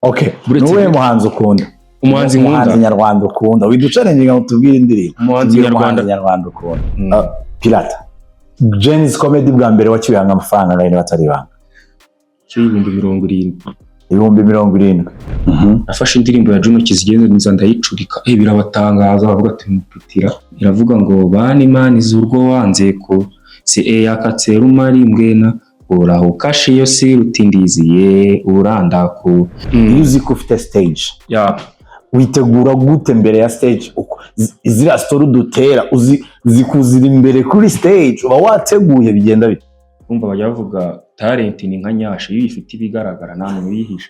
Okay, nuwe muhanzi ukunda? Umuhanzi nyarwanda ukunda? Widucarenga utubwire indirimbo. Umuhanzi nyarwanda ukunda. Pirate. Genesis Comedy bwa mbere wakibanga amafaranga ngari batari banga. Ibihumbi 70. Ibihumbi 70. Afashe indirimbo ya Juno Kizigenza ndayicurika. Birabatangaza bavuga ati mupitira. Iravuga ngo bani mani zurwo wanze ko se yakatsera umari mbwena uraho kashi yo si rutindiziye uranda ko music ufite stage. Witegura gute mbere ya stage uko izira story dutera zikuzira imbere kuri stage uba wateguye bigenda bite? Kumva bayavuga talent ni nka nyashi iyo ifite ibigaragara namwe bihisha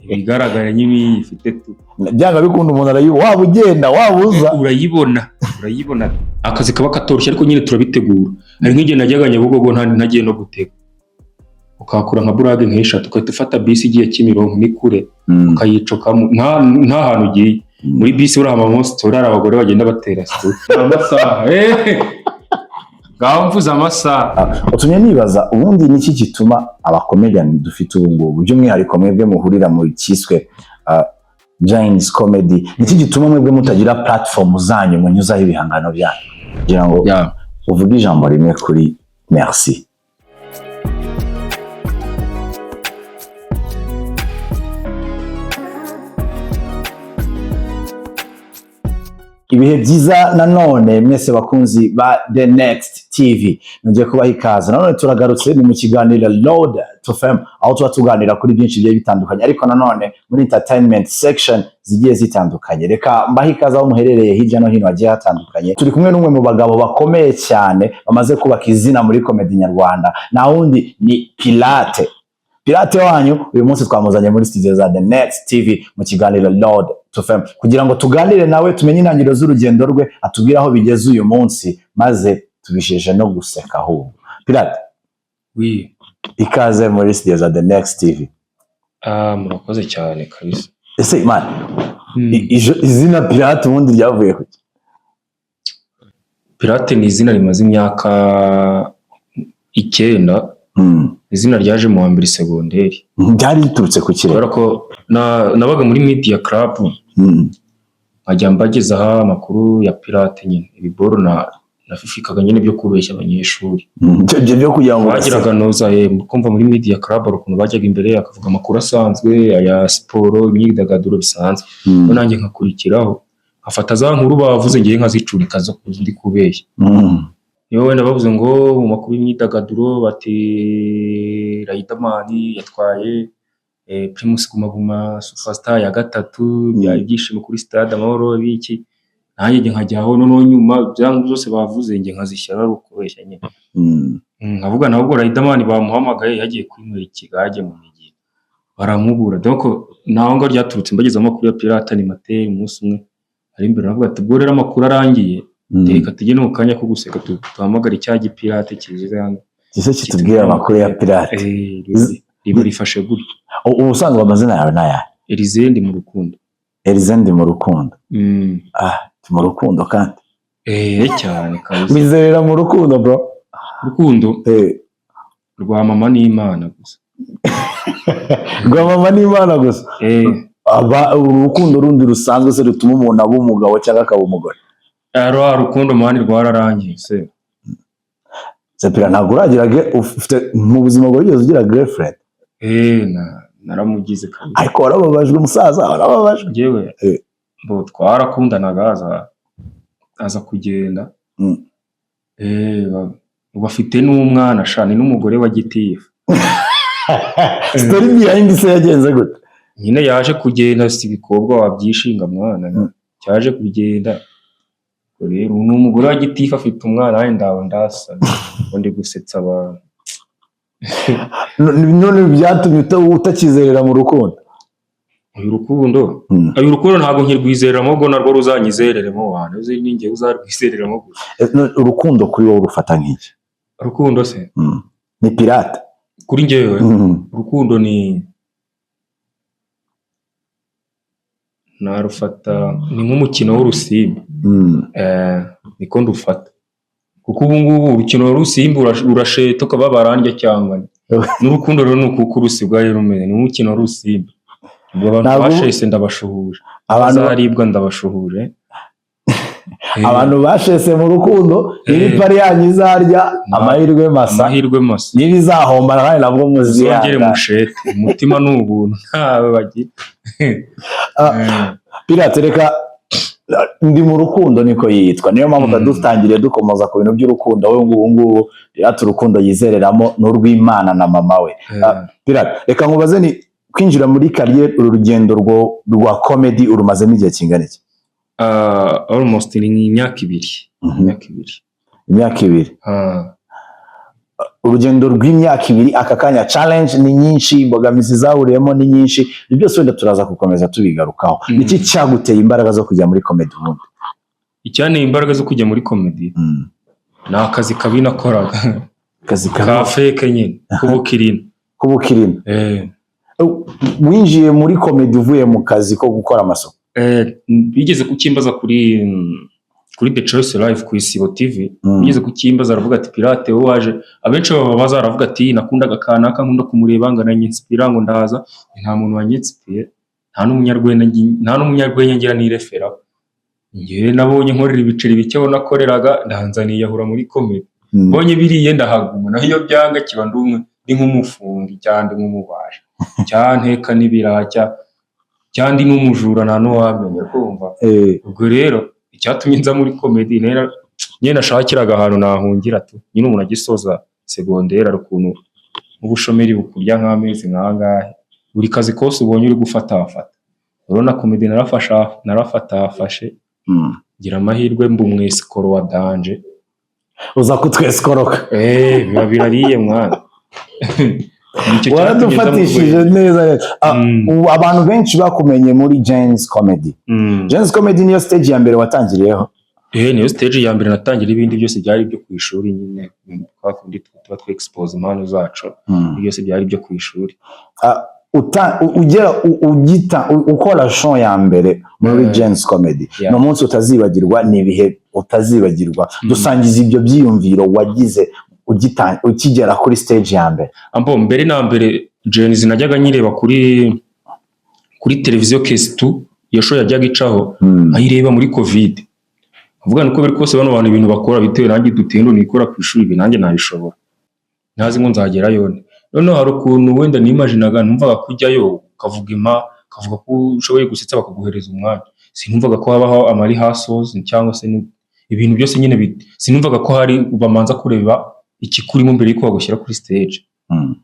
ibigaragara nyine ifite tu byanga bikunda umuntu arayibona waba ugenda wabuza urayibona akazi kaba katoroshye ariko nyine turabitegura hari nk'igihe najyaga Nyabugogo ntagiye no gutega ukakura nka burage nk'eshatu ukahita ufata bisi igiye Kimironko ni kure ukayicoka nta hantu ugiye muri bisi uri amamonster ari abagore bagenda batera amasaha mvuza amasaha. Utumye nibaza ubundi niki gituma abakomedian dufite ubu ngubu by'umwihariko mwebwe muhurira mu kiswe Genesis Comedy, niki gituma mwebwe mutagira platform zanyu munyuzaho ibihangano byanyu kugira ngo uvuge ijambo rimwe kuri merci? Ibihe byiza nanone mwese bakunzi ba The Next TV, ngiye kubaha ikaze nanone turagarutse ni mu kiganiro Load to Fame aho tuganira kuri byinshi bigiye bitandukanye ariko nanone muri entertainment section zigiye zitandukanye. Reka mbaha ikaze aho muherereye hirya no hino hagiye hatandukanye. Turi kumwe n'umwe mu bagabo bakomeye cyane bamaze kubaka izina muri comedy nyarwanda, na wundi ni Pirate wanyu. Uyu munsi twamuzanye muri studio za The Next TV mu kiganiro Load to Fame kugira ngo tuganire nawe tumenye intangiriro z'urugendo rwe, atubwira aho bigeze uyu munsi maze tubisheje no guseka ahubwo. Pirate, ikaze muri studio za The Next TV. Murakoze cyane kabisa. Ese man, izina Pirate ubundi ryavuye ku ki? Pirate ni izina rimaze imyaka 9. Izina ryaje mu wa mbere segonderi. Byari riturutse ku kirere. Kubera ko nabaga muri media club. Nkajya mbagezaho amakuru ya Pirate nyine. Ibiboro nafifikaga nyine byo kubeshya abanyeshuri. Byo kugira ngo bagiraga noza kumva muri media club ukuntu bajyaga imbere akavuga amakuru asanzwe aya siporo imyidagaduro bisanzwe. Nanjye nkakurikiraho afata za nkuru bavuze ngiye nkazicurika zo ndi kubeshya. Yo wenda bavuze ngo mu makuru y'imyidagaduro bati Riderman yatwaye Primus Guma Superstar ya 3 byari byishimo kuri stade Amahoro biki, nanjye nkajyaho none nyuma byangu zose bavuze nge nkazishyira rukubeshya nyine. Nkavuga nabwo Riderman bamuhamagaye yagiye kwinywera ikigage mu migi baramubura, donc naho ngo ryaturutse mbageza amakuru ya Pirate Animateur umunsi umwe ari imbere navuga ati bwo rero amakuru arangiye reka tujye no kanya ko guseka tuhamagara icyaje Pirate kizize hano gise kitubwira amakuru ya Pirate. Ibi rifashe gutyo. Ubusanzwe amazina yawe naya? Elize ndi mu rukundo. Elize ndi mu rukundo. Mu rukundo kandi cyane kabisa. Wizerera mu rukundo bro? Rukundo rwa mama n'Imana gusa. Rwa mama n'Imana gusa? Urukundo rundi rusanzwe se rutuma umuntu aba umugabo cyangwa akaba umugore? Rukundo mani rwararangiye se. Sepira ntabwo uragira ufite mu buzima bwawe ugeze ugira girlfriend? Naramugize kandi. Ariko warababajwe umusaza, warababajwe? Jewe bo twarakundanaga aza kugenda. Bafite n'umwana shani n'umugore wa Gitifu. Story behind se yagenze gute? Nyine yaje kugenda si bikobwa wabyishinga mwana. Cyaje kugenda rero n'umugore wa Gitifu afite umwana nawe ndaho ndasa undi gusetsa abantu. None byatumye utakizerera mu rukundo? Uyu rukundo ntabwo nkirwizereramo ngo narwo ruzanyizereremo wana uzi ninge uzarwizereramo gusa. Urukundo kuri wowe rufata nk'iki? Rukundo se ni Pirate kuri njyewe. Urukundo ni narufata ni nk'umukino w'urusimbi. Niko ndufata kuko ubu ngubu urukino w'urusimbi urasheta ukaba barandya cyangwa n'urukundo rero nuko urusibwa rero rumeze ni umukino w'urusimbi. abantu bashese ndabashuhuje, abazaribwa ndabashuhuje. Abantu bashese mu rukundo iri pari yanyu izarya amahirwe masa n'ibizahomba kandi nabwo muzongere mushete umutima n'ubuntu ntawe bagira. Pirate reka ndi mu rukundo niko yitwa, niyo mpamvu dutangiriye dukomoza ku bintu by'urukundo. We ngubu Pirate urukundo yizereramo n'urw'Imana na mama we. Pirate reka nkubaze, ni kwinjira muri kariyeri, uru rugendo rwa comedy urumazemo igihe kingana iki? Almost ni imyaka ibiri. Imyaka ibiri. Urugendo rw'imyaka ibiri, aka kanya challenge ni nyinshi, imbogamizi zahuriyemo ni nyinshi, ibyo byose wenda turaza gukomeza tubigarukaho. Niki cyaguteye imbaraga zo kujya muri comedy ubundi? Icyanteye imbaraga zo kujya muri comedy ni akazi kabi nakoraga, akazi ka fake nyine, kubukirina. Winjiye muri comedy uvuye mu kazi ko gukora amasoko? Bigeze kukimbaza kuri The Choice Live ku Isibo TV, bigeze kukimbaza aravuga ati Pirate wowe waje, abenshi baba bazaravuga ati nakundaga kanaka nkunda kumureba ngana nyinspira ngo ndaza, nta muntu wanyinspiye, nta n'umunyarwenya ngira ni refera. Ngiye nabonye nkorera ibiceri bike nakoreraga, ndanzaniye ahura muri comedy. Bonye biriye ndahaguma, nayo byanga kiba ndumwe ndi nk'umufundi cyane nk'umubaje cyanteka n'ibiracya cyandi n'umujura nta no wamenye kumva. Ubwo rero icyatumye nza muri comedy nyine nashakiraga ahantu nahungira tu, nyine umuntu agisoza secondaire rukuntu ubushomeri bukurya nk'amezi nkangahe, buri kazi kose ubonye uri gufata. Urabona comedy narafatafashe gira amahirwe mbu umwesikoro wa danje uza kutwesikoroka. Biba birariye mwana. Waradufatishije neza. Abantu benshi bakumenye muri James Comedy. James Comedy niyo stage ya mbere watangiriyeho? Niyo stage ya mbere natangira, ibindi byose byari byo ku ishuri nyine, twakundi tuba twexpose impano zacu, byose byari byo ku ishuri. Ukora show ya mbere muri James Comedy, no munsi utazibagirwa, ni ibihe utazibagirwa. Dusangiza ibyo byiyumviro wagize ukigera kuri stage ya mbere. Mbere na mbere James najyaga nyireba kuri televiziyo Kestu, iyo show yajyaga icaho ayireba muri covid. Avuga nuko biri kose bano bantu ibintu bakora bitewe nanjye dutendo nikora ku ishuri, ibi nanjye nabishobora, ntazi ngo nzagerayo. None hari ukuntu wenda nimaginaga, numvaga kujyayo kavuga ko ushoboye gusetsa bakaguhereza umwanya. Sinumvaga ko habaho amari hasos cyangwa se ibintu byose nyine sinumvaga ko hari bamanza kureba ikikurimo mbere yuko bagushyira kuri stage.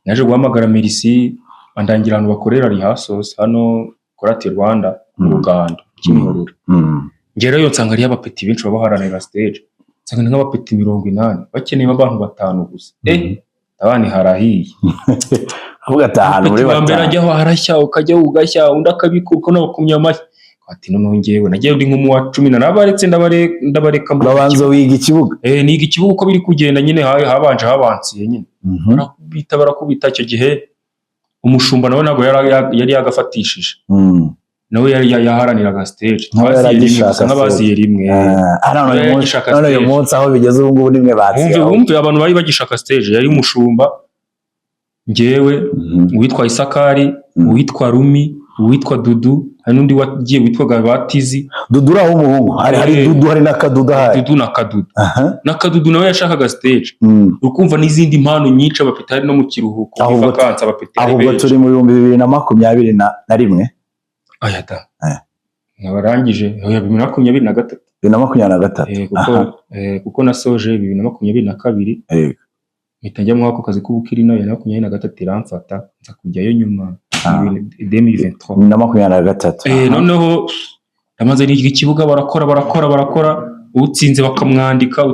Naje guhamagara Merci andangira abantu bakorera rehearsals hano Korati Rwanda mu Uganda Kimihurura. Ngerayo nsanga ari abapeti benshi babaharanira stage, nsanga ni nk'abapeti 80 bakeneye abantu 5 gusa. Abani harahiye. Avuga atahana muri batanu. Mbere ajyaho harashya ukajya ugashya undi akabikuko n'abakumya amashyi. Ati none ngewe nagiye ndi nk'umu wa 10 nabaretse ndabareka babanza wiga ikibuga. Niga ikibuga uko biri kugenda nyine habanje habansiye nyine. Barakubita icyo gihe umushumba nawe nago yari yagafatishije. Nawe yari yaharaniraga stage. Twaziye rimwe. None uyu munsi aho bigeze ubu ngubu nimwe batsiye. Wumve abantu bari bagishaka stage, yari umushumba ngewe, uwitwa Isakari, uwitwa Rumi, uwitwa Dudu, hari n'undi wagiye witwaga Batizi. Dudu raho umuhungu, hari Dudu, hari na Kadudu, hari Dudu na Kadudu. Na Kadudu nawe yashakaga stage. Ukumva n'izindi mpano nyinshi abapeta hari no mu kiruhuko bivakansa abapeta. Ahubwo turi mu 2021. Ayata. Nabarangije 2023. 2023. Kuko nasoje 2022. Mpita njya mu ako kazi k'ubukirina ya 2023 iramfata nza kujyayo nyuma 2023. Noneho amaze n'iki kibuga barakora utsinze bakamwandika.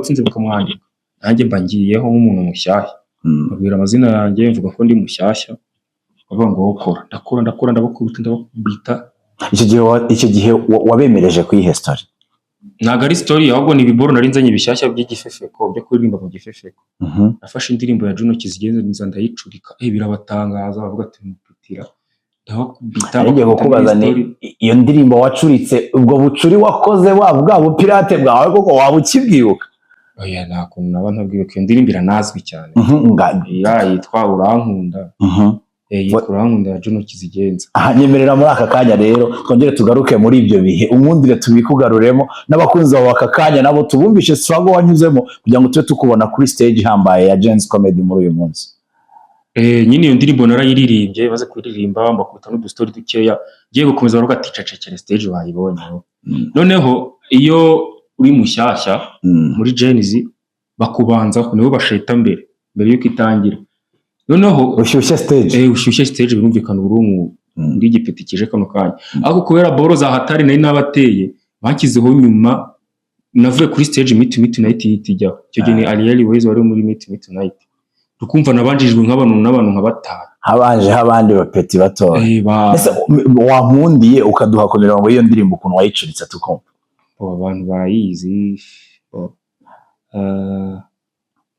Nanjye mbangiyeho nk'umuntu mushyashya. Babwira amazina yanjye mvuga ko ndi mushyashya. Bavuga ngo ndakora ndabakubita. Icyo gihe wabemereje kuyihe story? Ntago ari story, ahubwo ni ibiboro nari nzanye bishyashya by'igifefeko byo kuririmba mu gifefeko. Nafashe indirimbo ya Juno Kizigenza nza ndayicurika, birabatangaza bavuga ati mupitira. Ngiye kukubaza ni iyo ndirimbo wacuritse, ubwo bucuri wakoze wavuga bu Pirate bwawe koko waba ukibwibuka? Oya nako naba ntabwibuka, iyo ndirimbo iranazwi cyane. Yitwa Urankunda. yikurankunda Juno Kizigenza. Aha nyemerera muri aka kanya rero twongere tugaruke muri ibyo bihe umwundire tubikugaruremo n'abakunzi bawe aka kanya nabo tubumvishe struggle wanyuzemo kugira ngo tube tukubona kuri stage hambaye ya Gens Comedy muri uyu munsi. Nyine iyo ndirimbo narayiririmbye baze kuririmba mbakubita n'udustori dukeya giye gukomeza baruga ati cecekere stage wayibonye. Noneho iyo uri mushyashya muri Gens bakubanza nibo basheta mbere yuko itangira. Noneho ushyushye stage birumvikana urumu ndi gipeti kije kano kanya. Ako kubera boro za hatari nari nabateye bakizeho nyuma navuye kuri stage Meet Night yitijya. Cyo gihe ni Ariel Ways wari muri Meet Night. Tukumva nabanjijwe n'abantu nka batanu. Habanje abandi bapeti bato. Ese wampundiye ukaduha ku mirongo iyo ndirimbo ukuntu wayicuritse tukumva. Abantu barayizi.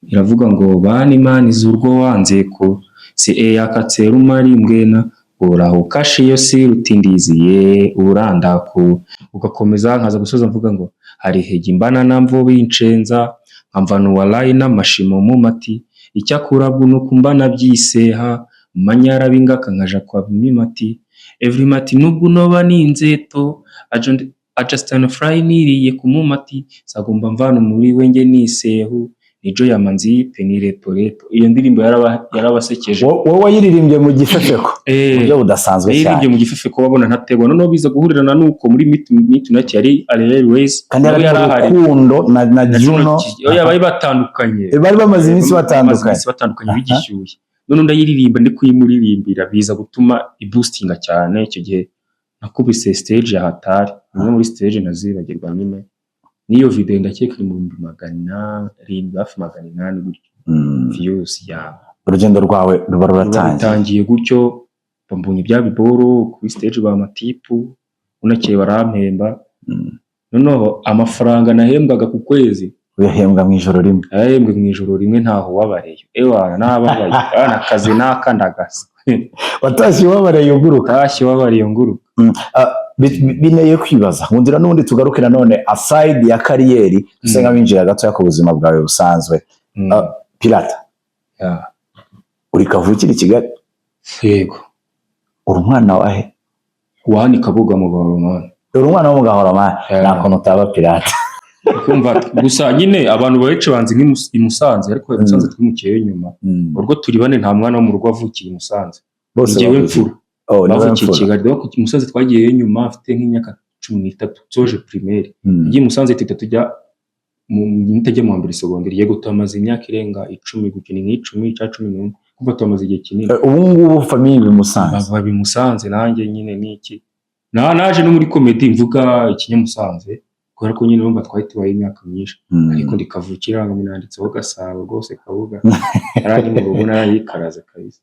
Iravuga ngo bani mani zurwo wanze ko si yakatsera umari mbwena uraho kashe yo si rutindiziye urandako ugakomeza nkaza gusoza mvuga ngo hari hege imbana namvo bincenza nkamvano walayi n'amashimo mu mati icyakurabu no kumbana byiseha manyara bingaka nkaja kwa bimimati every mati nubwo noba ninzeto ajustana fry niriye kumumati sagomba mvano muri wenge nisehu nijo yamanzi penirepo iyo ndirimbo yarabasekeje. Wowe wayiririmbye mu gifefeko buryo budasanzwe cyane. Yiririmbye mu gifefeko babona ntategwa noneho biza guhurirana nuko muri Meet Night yari Ariel Ways kandi yari Rukundo na Juno bari batandukanye bari bamaze iminsi batandukanye bigishyuye. None ndayiririmba ndi kuyimuririmbira biza gutuma iboostinga cyane. Icyo gihe nakubise stage ya hatari imwe muri stage nazibagirwa nyine niyo video ndakeka iri mu 700 gutyo views ya urugendo rwawe ruba ruratangiye gutyo bambunye ibya biboro kuri stage ba matipu unakeye barampemba. Noneho amafaranga nahembwaga ku kwezi uyahembwa mu ijoro rimwe ntaho wabareye ewana nababaye nakazi nakandagasa watashye wabareye uguruka bineye kwibaza nkundira n'ubundi tugaruke nanone aside ya kariyeri dusenga binjira gato ku buzima bwawe busanzwe. Pirata uri kavukira i Kigali? Yego. Uri umwana wahe? Wani Kabuga mu Gahoromani. Uri umwana wo mu Gahoromani nakono utaba pirata kumva gusa nyine abantu bahice banzi nk'imusanze ariko Musanze twimukeye nyuma urwo turi bane nta mwana wo mu rugo avukiye i Musanze ngewe mfura bavukiye i Kigali donc Musanze twagiye nyuma afite nk'imyaka 13 soje primaire ngiye Musanze tujya nitajya mu mbere secondaire yego twamaze imyaka irenga 10 gukina nk'icumi cya 11 kuva twamaze igihe kinini. Ubu ngubu famille bimusanze nanjye nyine niki naje no muri comedy mvuga ikinyamusanze kubera ko nyine numva twahitibaye imyaka myinshi ariko ndikavukira ngo minanditseho Gasabo rwose Kabuga arari mu rugo narayikaraza kabisa.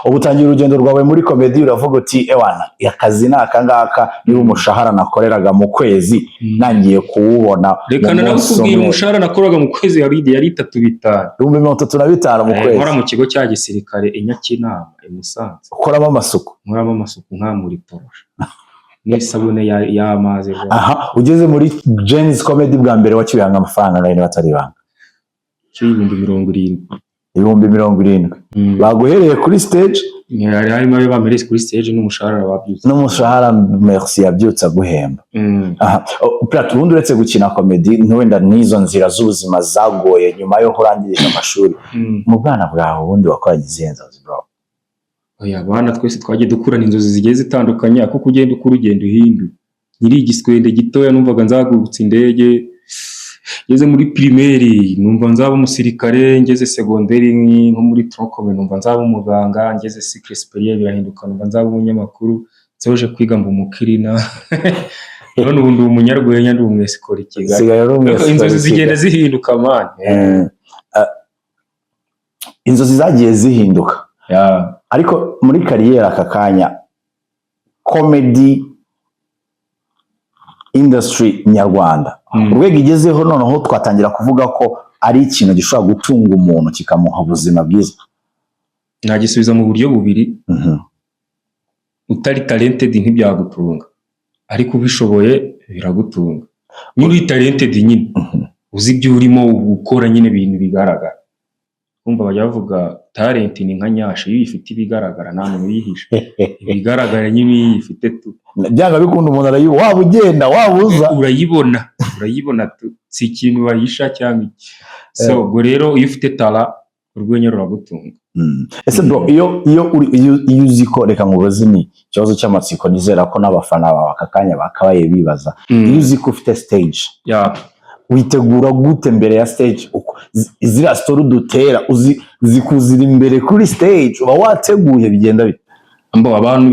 Ubu utangiye urugendo rwawe muri comedy uravuga uti ewana akazi nakangaka niba umushahara nakoreraga mu kwezi nangiye kuwubona. Reka nakubwira umushahara nakoraga mu kwezi yari 350 35 mu kwezi. Nkora mu kigo cya gisirikare Inyakinama i Musanze. Ukoramo amasuku nkamuri porosha n'isabune y'amazi. Ugeze muri Gens Comedy bwa mbere wakibanga amafaranga ngari batari banga ibihumbi 70 baguhereye kuri stage harimo abe bamerese kuri stage n'umushahara merci yabyutsa guhemba. Pirata ubundi uretse gukina comedy wenda n'izo nzira z'ubuzima zagoye nyuma yo kurangiriza amashuri mu bwana bwawe ubundi wakoranye izihenza bro? Abana twese twagiye dukurana inzozi zigiye zitandukanye kuko ugenda ukura ugenda uhindu. Nyiri igiswende gitoya numvaga nzagurutsa indege, ngeze muri primaire numva nzaba umusirikare, ngeze secondaire nko muri troncome numva nzaba umuganga, ngeze cycle supérieur birahinduka numva nzaba umunyamakuru, nsoje kwiga mba umukirina none ubu ndi umunyarwenya ndi umwesikora i Kigali. Inzozi zigenda zihinduka man. Inzozi zagiye zihinduka. Ariko muri kariyeri aka kanya comedy industry nyarwanda urwego igezeho noneho twatangira kuvuga ko ari ikintu gishobora gutunga umuntu kikamuha ubuzima bwiza. Nagisubiza mu buryo bubiri. Utari talented ntibyagutunga ariko ubishoboye biragutunga. Nyiri talented nyine uzi ibyo urimo gukora nyine ibintu bigaragara. Kumva bajya bavuga talent ni nka nyashi, iyo uyifite ibigaragara nta muntu uyihishe, ibigaragara nyine iyo uyifite tu byanga bikunda umuntu arayibona, waba ugenda waba uza urayibona tu, si ikintu bahisha cyangwa iki. So ubwo rero iyo ufite tala urwenya ruragutunga. Ese bro, iyo uzi ko, reka nkubaze ni ikibazo cy'amatsiko nizera ko n'abafana bawe aka kanya bakabaye bibaza, iyo uzi ko ufite stage witegura gute mbere ya stage? Izira story dutera uzikuzira imbere kuri stage, uba wateguye bigenda bite? Abantu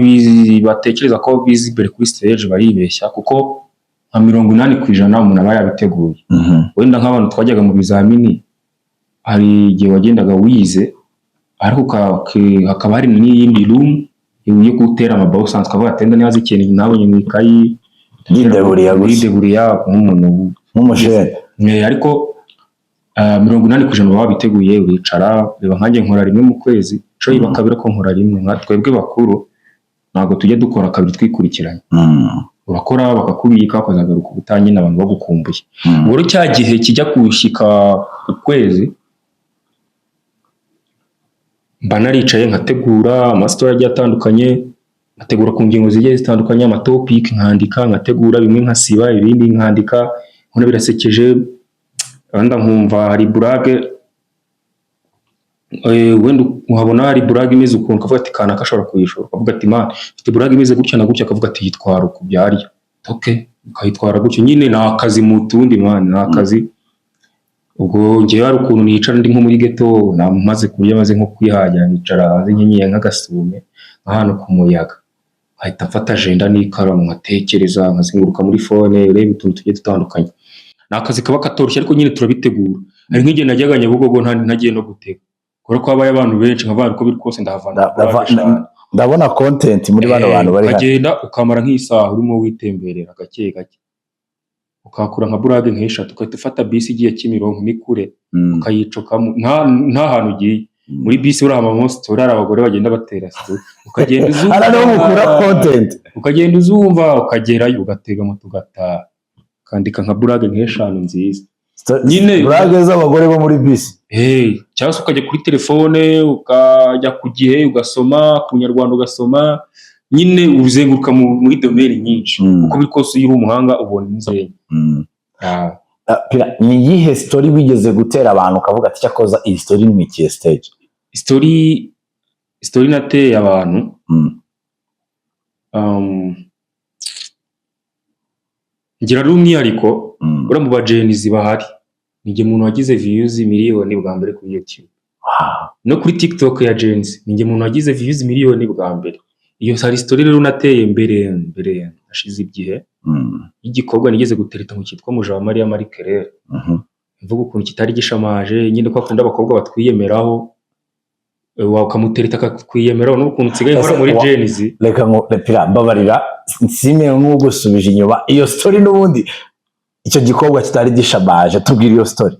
batekereza ko bizi imbere kuri stage baribeshya, kuko nka 80% umuntu aba yabiteguye. Wenda nk'abantu twajyaga mu bizamini, hari igihe wagendaga wize ariko hakaba hari n'iyindi room yo gutera amabaho usanzwe avuga atenda neza ikintu nabonye mu ikayi yideburiya nk'umuntu nk'umushere. Ariko 80% baba biteguye, wicara reba nkanjye nkora rimwe mu kwezi, cyo iba kabiri ko nkora rimwe. Nka twebwe bakuru ntabwo tujye dukora kabiri twikurikiranye. Urakora bakakubika ukazagaruka ubutanye n'abantu bagukumbuye. Ubwo cya gihe kijya kushika ukwezi mba naricaye nkategura amastori agiye atandukanye, nkategura ku ngingo zigiye zitandukanye, amatopic nkandika, nkategura bimwe nkasiba ibindi nkandika, nkona birasekeje. Wenda nkumva hari burage, wenda uhabona hari burage imeze ukuntu kavuga ati kana kashobora kuyishora, kavuga ati man mfite burage imeze gutya na gutya, kavuga ati yitwara uku byarya, okay ukayitwara gutyo nyine. Nta kazi mu tundi man, nta kazi. Ubwo ngiye hari ukuntu nicara ndi nko muri ghetto, namaze kurya maze nko kwihajya, nicara hanze nkenye nk'agasume ahantu ku muyaga, ahita mfata agenda n'ikaramu nkatekereza, nkazenguruka muri phone ureba utuntu tugiye dutandukanye. Nakazi kaba katoroshye ariko nyine turabitegura. Hari nk'igihe najyaga Nyabugogo ntagiye no gutega, kubera ko habaye abantu benshi nk'abantu ko biri kose ndabona content muri bano bantu bari kagenda ukamara nk'isaha urimo witemberera gake gake, ukakura nka burage nk'eshatu, ukahita ufata bisi igiye Kimironko ni kure, ukayicokamo nta hantu ugiye. Muri bisi uri amamonsi uri abagore bagenda batera story, ukagenda uzumva ukagenda uzumva, ukagerayo ugatega moto ugataha, ukandika nka burage nk'eshanu nziza nyine, burage z'abagore bo muri bisi. Cyangwa se ukajya kuri telefone ukajya ku Gihe ugasoma, ku Nyarwanda ugasoma, nyine uzenguruka muri domaine nyinshi. Uko biri kose uri umuhanga ubona inzenya. Ni iyihe story wigeze gutera abantu ukavuga ati cyakoza iyi story ni ikihe stage? Story nateye abantu ngira rumwihariko ura mu bajenizi bahari, nige muntu wagize views miliyoni bwa mbere kuri YouTube. No kuri TikTok ya Gens nige muntu wagize views miliyoni bwa mbere. Iyo sari story rero nateye mbere ashize igihe. Igikobwa nigeze gutereta mu cyitwa Mujawamariya Marie Claire. Mvuga ukuntu kitari gishamaje, nyine ko akunda abakobwa batwiyemeraho, wakamutereta akakwiyemeraho n'ukuntu nsigaye nkora muri Gens. Reka ngo repira mbabarira nsime nk'ugusubije inyuma iyo story n'ubundi icyo gikobwa kitari gishamaje, tubwira iyo story.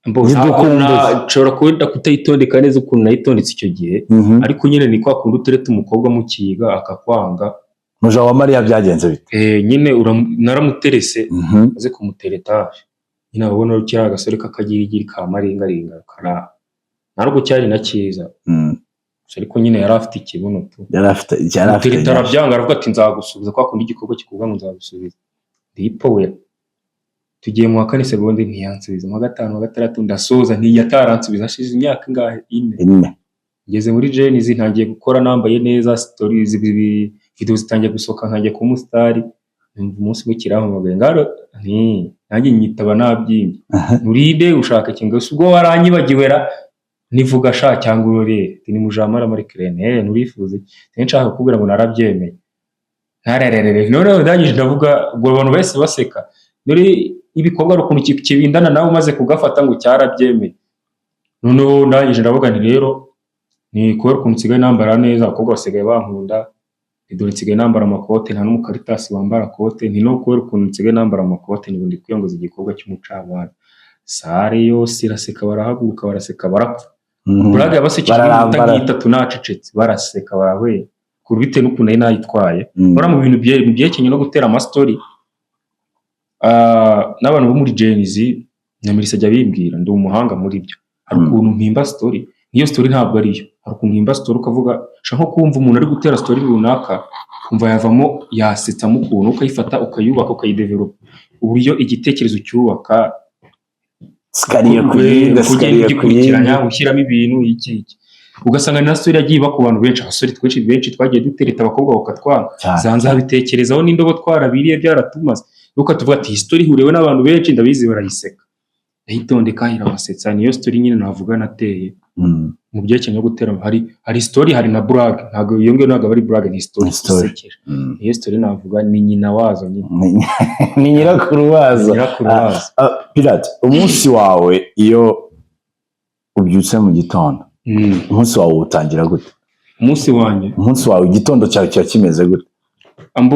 Nshobora kwenda kutayitondeka neza ukuntu nayitondetse icyo gihe, ariko nyine ni kwa kundi utereta umukobwa mu kiga akakwanga. Mujawamariya byagenze bite? Nyine naramuterese aze kumutereta, nyine abona rukira agasore kakagirigiri ka maringaringa kara narwo cyari na cyiza, ariko nyine yari afite ikibuno tu, yari afite arabyanga, aravuga ati nzagusubiza kwa kundi igikorwa kikuvuga ngo nzagusubiza. Ndipowe tugiye mu wa 4 seconde ntiyansubiza, mu wa 5 mu wa 6 ndasoza ntiyataransubiza, ashize imyaka ingahe 4. Ngeze muri Gens ntangiye gukora nambaye neza, stories video zitangiye gusoka, nkanjye ku mustar umunsi w'ikirahamagaye ngaro nanjye nyitaba nabyimye. Uride ushaka kinga ubwo waranyibagiwe ra nivuga sha cyangwa urore ni Mujawamariya Marie Claire nurifuze nshaka kubwira ngo narabyemeye ntarererere. None ndangije ndavuga ngo abantu bese baseka, nuri ibikobwa rukuntu kibindana nawe umaze kugafata ngo cyarabyemeye. None ndangije ndavuga ni rero ni kubera ukuntu nsigaye nambara neza, abakobwa basigaye bankunda, dore nsigaye nambara amakote, nta n'umukaritasi wambara kote, ni no kubera ukuntu nsigaye nambara amakote nibundi kwiyongoza igikorwa cy'umucamanza. Sare yose iraseka, barahaguruka baraseka barapfa. Burage yabasekije iminota nk'itatu nacecetse, baraseka barahwe kubite n'ukuntu ari nayitwaye. Ora mu bintu byekenye no gutera ama story n'abantu bo muri Gens na Melissa jya bimbwira ndi umuhanga muri byo. Hari ukuntu mpimba story niyo story ntabwo ariyo. Hari ukuntu himba story ukavuga shaka nko kumva umuntu ari gutera story runaka kumva yavamo yasetsamo ukuntu ukayifata ukayubaka ukayidevelop uburyo igitekerezo cyubaka sikariye kuyikurikiranya ushyiramo ibintu iki ugasanga na story yagiye iba ku bantu benshi. Abasore benshi twagiye dutereta abakobwa bakatwanga zanza bitekerezaho n'indobo twarabiriye byaratumaze nuko tuvuga ati story ihuriwe n'abantu benshi ndabizi barayiseka yahitondeka irabasetsa. Niyo story nyine navuga nateye mu byerekeye no gutera. Hari story hari na brag, ntabwo iyo ngiyo ntabwo ari brag, ni story isekeje. Iyo story navuga ni nyina wazo nyine ni nyirakuru wazo. Pirate, umunsi wawe iyo ubyutse mu gitondo umunsi wawe utangira gute? Umunsi wawe igitondo cyawe kiba kimeze gute?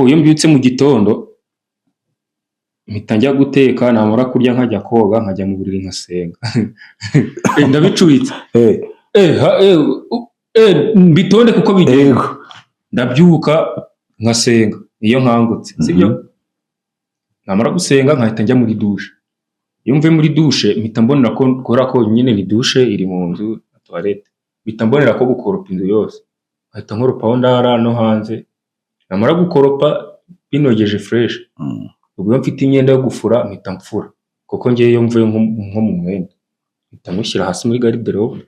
Iyo mbyutse mu gitondo mpita njya guteka, namara kurya nkajya koga nkajya mu buriri nkasenga. Ndabicuritse mbitonde kuko bigenda. Ndabyuka nkasenga iyo nkangutse, sibyo? Namara gusenga nkahita njya muri douche. Iyo mvuye muri douche mpita mbonera ko kora ko nyine ni douche iri mu nzu na toilette, mpita mbonera ko gukoropa inzu yose, nkahita nkoropaho ndara no hanze. Namara gukoropa binogeje fresh, ubwo mfite imyenda yo gufura mpita mfura, kuko ngiye iyo mvuye nko mu mwenda mpita mushyira hasi muri garde-robe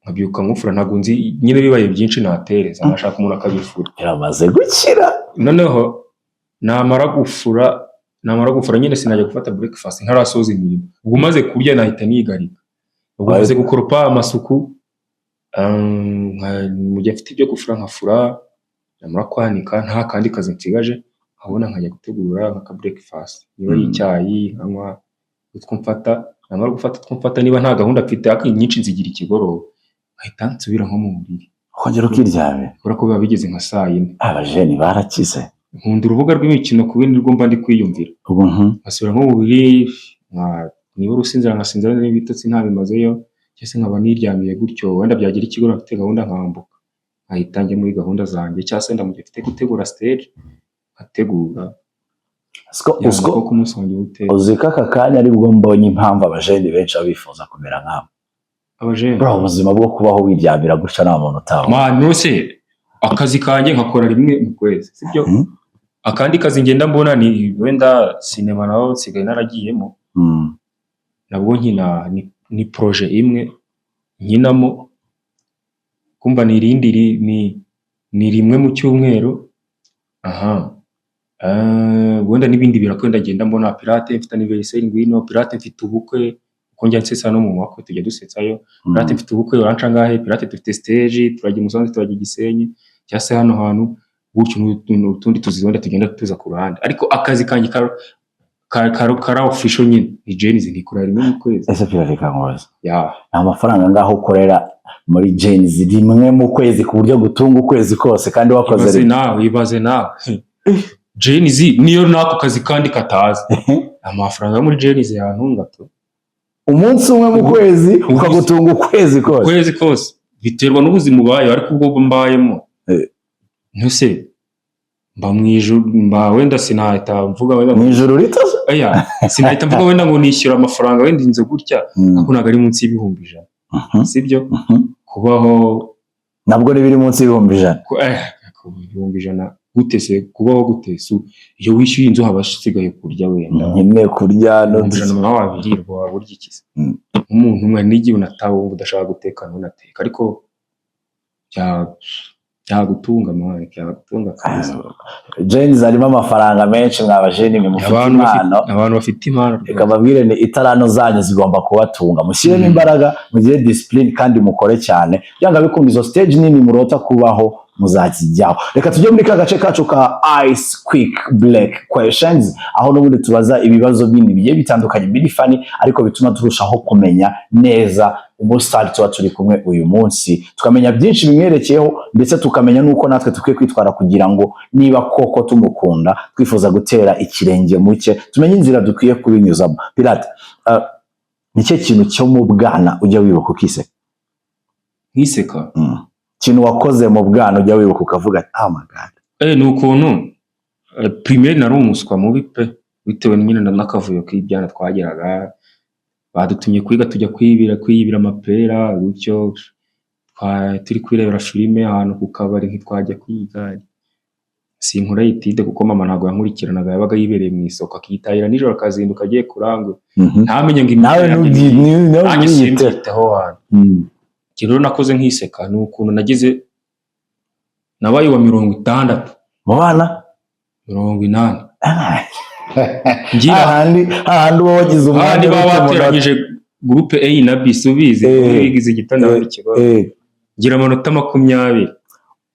nkabyuka nkufura. Ntabwo nzi nyine bibaye byinshi natereza nashaka umuntu akabifura. Yaramaze gukira. Noneho namara gufura nyine sinajya gufata breakfast ntarasoza imirimo. Ubwo maze kurya nahita nigarika. Ubwo maze gukoropa amasuku mu gihe mfite ibyo gufura nkafura, namara kwanika nta kandi kazi nsigaje nkabona nkajya gutegura nka breakfast, niba y'icyayi nkanywa utwo mfata. Namara gufata utwo mfata, niba nta gahunda mfite ariko nyinshi nzigira ikigoroba nkahita nsubira nko mu buriri ukongera ukiryamira, kubera ko biba bigeze nka 4:00. Abajeni barakize. Nkunda urubuga rw'imikino kuko nirwo mba ndi kwiyumvira. Nkasubira nko mu buriri niba urusinzira nkasinzira n'ibitotsi ntabimazeyo, cyese nkaba niryamiye gutyo. Wenda byagira ikigoroba mfite gahunda nkambuka nkahita njya muri gahunda zanjye, cyase ndamugiye mfite gutegura stage nkategura. Uzi ko aka kanya aribwo mbonye impamvu abajeni benshi abifuza kumera nk'abo. Abajeni ubuzima bwo kubaho wiryamira gutya nta muntu utaho. Nose akazi kanjye nkakora rimwe mu kwezi, sibyo? Akandi kazi ngenda mbona ni wenda sinema naho nsigaye naragiyemo. Nabwo nkina ni projet imwe nkinamo, kumva ni irindi ni rimwe mu cyumweru. Wenda n'ibindi birakwenda genda mbona Pirate mfite anniversaire ngwino, Pirate mfite ubukwe uko njya nsetsa no mu makwe tujya dusetsayo. Pirate mfite ubukwe uranca ngahe, Pirate dufite stage turajya Musanze turajya Gisenyi cyase hano hantu gutyo n'utundi tuzibonda tugenda tuza ku ruhande. Ariko akazi kanjye kara official nyine ni Jeniz ntikora rimwe mu kwezi. Ese Pirate kangoza amafaranga ngaho ukorera muri Jeniz rimwe mu kwezi ku buryo gutunga ukwezi kose kandi wakoze ibaze nawe Jeniz niyo nako kazi kandi katazi amafaranga muri Jeniz yantunga to umunsi umwe mu kwezi ukagutunga ukwezi kose. Biterwa n'ubuzima ubaye, ariko ubwo mbayemo ntuse mba mwijuru, mba wenda sinahita mvuga wenda mwijuru rito sinahita mvuga wenda ngo nishyura amafaranga wenda inze gutya ako naga ari munsi y'100,000, sibyo? Kubaho nabwo ni biri munsi y'100,000. Ku 100,000 gute se kubaho gute? Iyo wishyuye inzu habashigaye kurya wenda nyine kurya no wabirirwa waburya iki umuntu umwe n'igihe unatawe udashaka guteka ntunateka, ariko byagutunga mwana byagutunga kaza. Jeniz arimo amafaranga menshi mwabajeni mwe mufite impano. Abantu bafite impano reka babwire ni itarano zanyu zigomba kubatunga, mushyiremo imbaraga mugire discipline kandi mukore cyane byanga bikunda izo stage nini murota kubaho muzakijyaho. Reka tujye muri ka gace kacu ka Ice Quick Black Questions, aho n'ubundi tubaza ibibazo bindi bigiye bitandukanye biri funny ariko bituma turushaho kumenya neza umustar tuba turi kumwe uyu munsi, tukamenya byinshi bimwerekeyeho ndetse tukamenya nuko natwe tukwiye kwitwara kugira ngo niba koko tumukunda twifuza gutera ikirenge mu cye tumenye inzira dukwiye kubinyuzamo. Pirate, nicyo kintu cyo mu bwana ujya wibuka ukiseka? Nkiseka kintu wakoze mu bwana ujya wibuka ukavuga oh my god? Ni ukuntu primaire nari umuswa mubi pe, bitewe nyine n'akavuyo k'ibyana twageraga badutumye kwiga tujya kwiyibira amapera gutyo turi kwirebera filime ahantu ku kabari ntitwajya kwiga sinkora yitide kuko mama ntabwo yankurikiranaga yabaga yibereye mu isoko akitahira nijoro akazinduka agiye kurangura ntamenye ngo nawe ntubyiteho wanyu rero nakoze nkiseka ni ukuntu nagize nabaye wa 60 mu bana 80 ngira ahandi wagize umwanya bateranyije groupe A na B subize bigize igitanda bari kibazo ngira amanota 20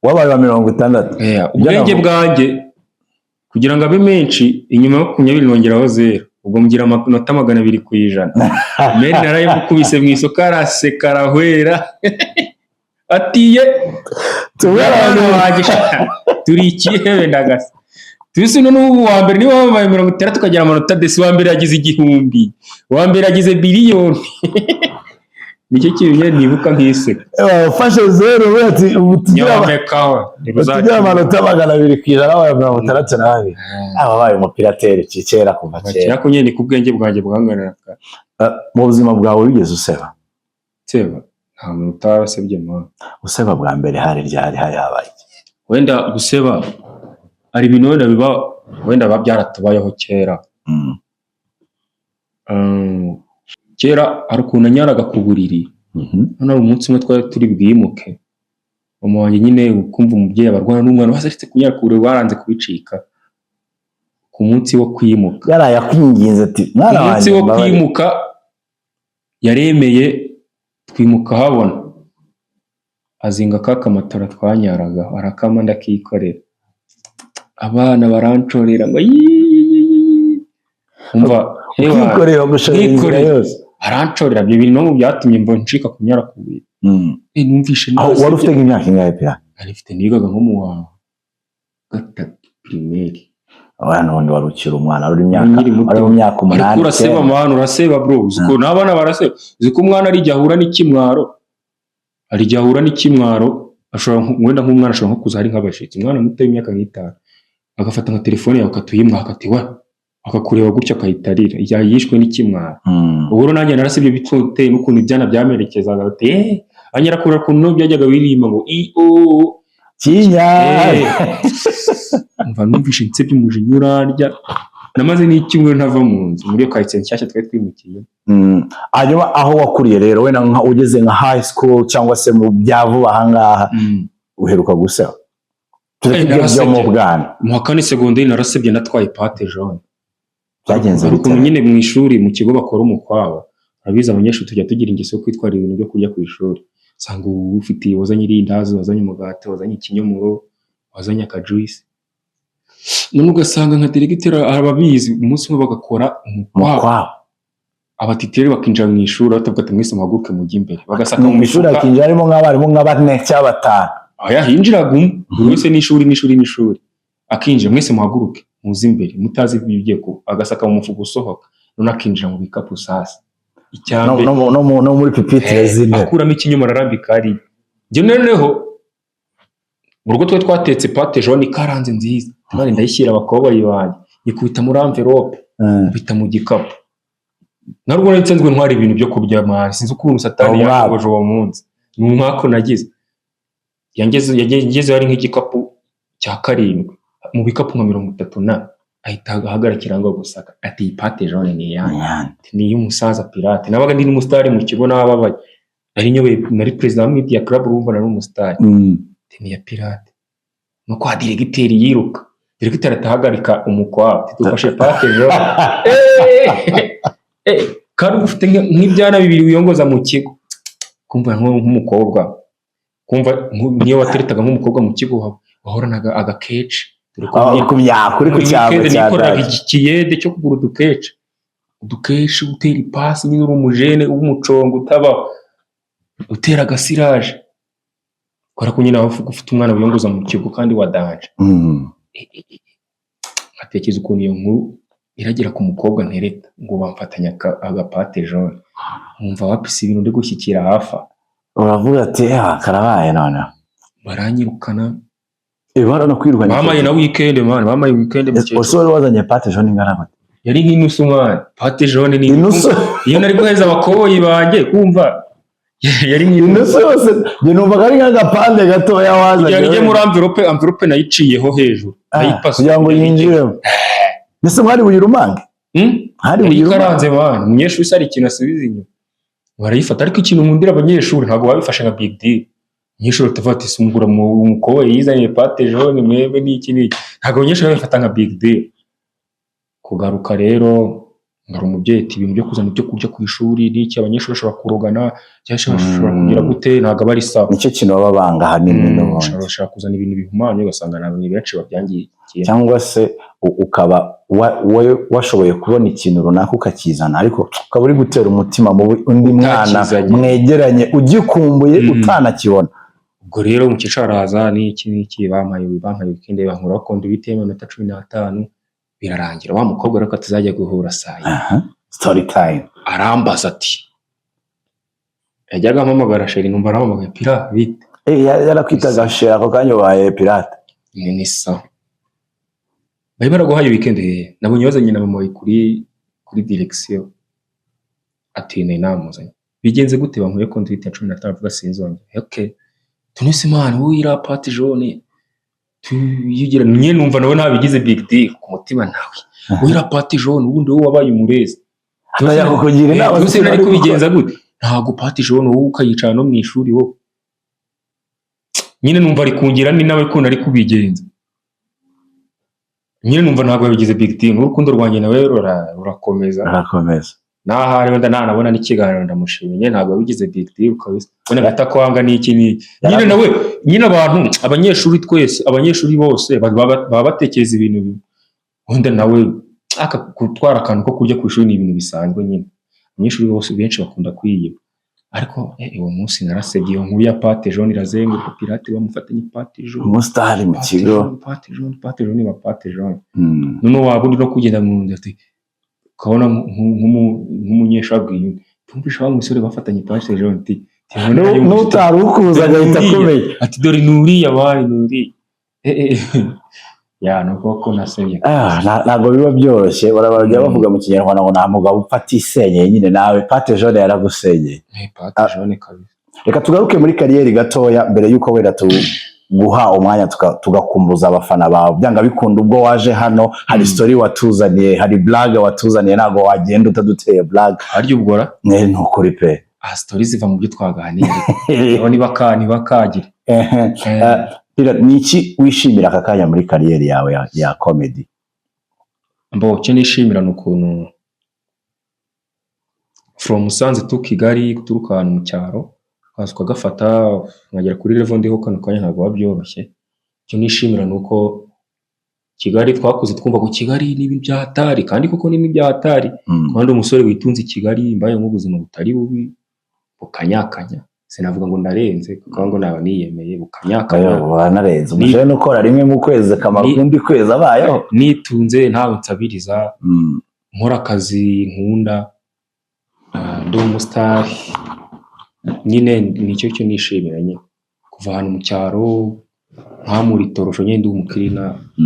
wabaye wa 60 ubwenge bwanjye kugira ngo abe menshi inyuma yo 20 nongeraho 0 ubwo mugira amanota 200 kwijana meri naraye mukubise mu isoko araseka arahwera atiye tubana wagisha turi ikihebe ndagasa Tuzi n'ubu wa mbere niwe wabaye 60 tukagira amanota desi wa mbere yagize 1000 wa mbere yagize billion nicyo kintu nibuka nkiseka ufashe 0 wati ubutugira amanota 200 kwijana wa 62 ababaye umupirateri kicera kuva kera cyako nyene ku bwenge bwanjye bwanganira mu buzima bwawe wigeze useba nta muntu utarasebye mama useba bwa mbere hari ryari hayabaye wenda guseba ari ibintu wenda biba wenda babyaratubayeho kera kera ari ukuntu anyaraga ku buriri hano umunsi umwe twari turi bwimuke mama wanjye nyine ukumva umubyeyi abarwana n'umwana wasafite kunyara ku buriri waranze kubicika ku munsi wo kwimuka yaraye akwinginze ati mwana wanjye umunsi wo kwimuka yaremeye twimuka habona azinga kakamatora twanyaraga arakama ndakikorera abana barancorera ngo umva kwikorera gushaka yose arancorera ibyo bintu no byatumye mbo ncika kunyara ku buriri numvishe nawe wari ufite imyaka ingahe pya ari mfite nigaga nko mu wa 3 primaire abana wundi warukira umwana ari mu myaka 8 ariko uraseba mwana uraseba bro uziko nabana baraseba uziko umwana ari jyahura n'ikimwaro ashobora wenda nk'umwana ashobora nko kuza hari nk'abashitsi umwana muto y'imyaka 5 agafata nka telefone yawe akatuyimwaka ati wa akakureba gutya akayitarira yayishwe n'ikimwaro uburo nanjye narasebye bitoteye n'ukuntu ibyana byamerekezaga ati anyarakura kuntu byajyaga birimba ngo kinya umva numvishe nsebye umujinyurarya namaze n'icyumwe ntava mu nzu muri kayitse nshyashya twari twimukiye hanyuma aho wakuriye rero wenda nka ugeze nka high school cyangwa se mu byavuba ahangaha uheruka guseba byo mu bwana mu kane secondaire narasebye natwaye pate jaune byagenze bite nyine mu ishuri mu kigo bakora umukwabo abiza abanyeshuri tujya tugira ingeso yo kwitwara ibintu byo kurya ku ishuri sanga ufitiye wazanye irindazi wazanye umugati wazanye ikinyomoro wazanye akajuice none ugasanga nka directeur ababizi umunsi umwe bagakora umukwabo abatitere bakinjira mu ishuri batavuga ati mwese muhaguruke mujye imbere bagasaka mu ishuri akinjira arimo nk'abarimu nka4 cyangwa 5 aya hinjiraga buri wese n'ishuri akinjira mwese muhaguruke muzi imbere mutazi ibyo ko agasaka mu mufuko usohoka none akinjira mu bikapu sasa icyambe no muri pupitre zine akuramo ikinyomoro arambika ari je noneho mu rugo twatetse pate jaune karanze nziza kandi ndayishyira abakobwa yibanjye nikubita muri envelope bita mu gikapu narwo nitsenzwe ntwari ibintu byo kurya mari sinzi ukuntu satani yakoje uwo munsi n'umwako nagize yangeze hari nk'igikapu cya 7 mu bikapu nka 30 ahita ahagarikira ngo gusaka ati pate jaune ni yanjye ni y'umusaza pirate nabaga ndi n'umustar mu kigo n'ababaye ari nyobe nari president wa media club urumva nari umustar ni ya pirate no kwa directeur yiruka directeur atahagarika umukwabo tudufashe pate jaune kandi ufite nk'ibyana bibiri wiyongoza mu kigo kumva nk'umukobwa kumva niyo wateretaga nk'umukobwa mu kigo wahoranaga agakece kuri ku cyabo cyadaga ikiyede cyo kugura udukece utera ipasi nyine uri umujene w'umucongo utaba utera agasiraje kora ko nyine ufite umwana wiyongoza mu kigo kandi wadanje atekereza ukuntu iyo nkuru iragera ku mukobwa ntereta ngo bamfatanya agapate jaune nkumva wapise ibintu ndi gushyikira hafa uravuga ati karabaye none baranyirukana bana no kwirwanya bamaye na weekend man bamaye weekend mu cyo usore wazanye pate jaune ingana gute yari nk'inusu mwana pate jaune ni Inusu? iyo nari guheza abakoboyi banjye kumva yari inusu yose njye numvaga ari nk'agapande gatoya wazanye ijye muri envelope nayiciyeho hejuru nayipasa kugira ngo yinjiremo mbese mwari buyirumange hari ikaranze bana umunyeshuri se ari ikintu asubiza inyuma barayifata ariko ikintu nkundira abanyeshuri ntabwo babifashe nka big deal umunyeshuri utavuga ati sungura umukoboyi yizanye pate jaune mwebwe n'iki ntabwo abanyeshuri babifata nka big deal kugaruka rero ngari umubyeyi ati ibintu byo kuzana ibyo kurya ku ishuri n'iki abanyeshuri bashobora kurogana cyangwa bashobora kugira gute ntabwo aba ari sawa nicyo kintu baba banga ahanini n'ubundi bashobora kuzana ibintu bihumanye ugasanga ntabwo ni benshi babyangiye cyangwa se ukaba washoboye kubona ikintu runaka ukakizana ariko ukaba uri gutera umutima mu undi mwana mwegeranye ugikumbuye utanakibona ubwo rero umukecuru araza n'iki bampaye weekend bankura bakonda ibiteye amanota 15 birarangira wa mukobwa rero atazajya guhura saa story time arambaza ati yajyaga mpamagara sheri numva aramamagaye pira bite yarakwitaga sheri ako kanya ubaye pirate ni sawa bari baraguhaye weekend nabonye bazanye na mama kuri direction ati ne namuzanye bigenze gute bankuye konti ya 15 avuga sinzongera okay tunise man wira pate jaune tuyugira nye numva nawe nabigize big deal ku mutima nawe wira pate jaune ubundi wowe wabaye umurezi ataya kukugira inama cyose nari kubigenza gute ntago pate jaune wowe ukayicana no mu ishuri wowe nyine numva ari kungira ni nawe ko nari kubigenza nyine numva ntago yabigize big deal n'urukundo rwanjye nawe rurakomeza nahari wenda nanabona n'ikiganiro ndamushimye ntabwo yabigize big deal kabisa bone gata kwanga n'iki nyine nawe nyine abantu abanyeshuri twese abanyeshuri bose baba batekereza ibintu wenda nawe akagutwara akantu ko kurya ku ishuri ni ibintu bisanzwe nyine abanyeshuri bose benshi bakunda kwiyiba ariko uwo munsi narasebye iyo nkuru ya pate jaune irazenguruka pirate bamufatanye pate jaune umusitari mu kigo pate jaune ba pate jaune none wabundi no kugenda mu nzu ati ukabona nk'umunyeshuri abwiye tumvisha wa musore bafatanye pate jaune ati n'utari ukuza agahita akomeye ati dore nuriya bari nuri ya nuko ko nasebye ntabwo biba byoroshye barabajya bavuga mu kinyarwanda ngo nta mugabo upfa atisenyeye nyine nawe pate jaune yaragusenyeye pate jaune kabisa reka tugaruke muri kariyeri gatoya mbere y'uko wenda guha umwanya tugakumbuza abafana bawe byanga bikunda ubwo waje hano hari story watuzaniye hari blague watuzaniye ntabwo wagenda utaduteye blague haryo ubwora ni ukuri pe story ziva mu byo twaganiriye aho ntibakagire niki wishimira aka kanya muri kariyeri yawe ya comedy cyo nishimira n'ukuntu from Musanze to Kigali guturuka ahantu mu cyaro kaza ukagafata nkagera kuri level ndiho kano kanya ntabwo wabyoroshye cyo nishimira nuko Kigali twakuze twumva ko Kigali ni ibintu byahatari kandi koko ni byahatari kandi umusore witunze Kigali mbaye mu buzima butari bubi bukanyakanya sinavuga ngo ndarenze kuko ngo naba niyemeye bukanyakanya wanarenze umuje no kora rimwe mu kwezi kamarundi kwezi abayeho nitunze ntawe nsabiriza nkora akazi nkunda ndi umustar nyine nicyo cyo nishimira kuva hano mu cyaro nkamuri torosho nyine ndi umukirina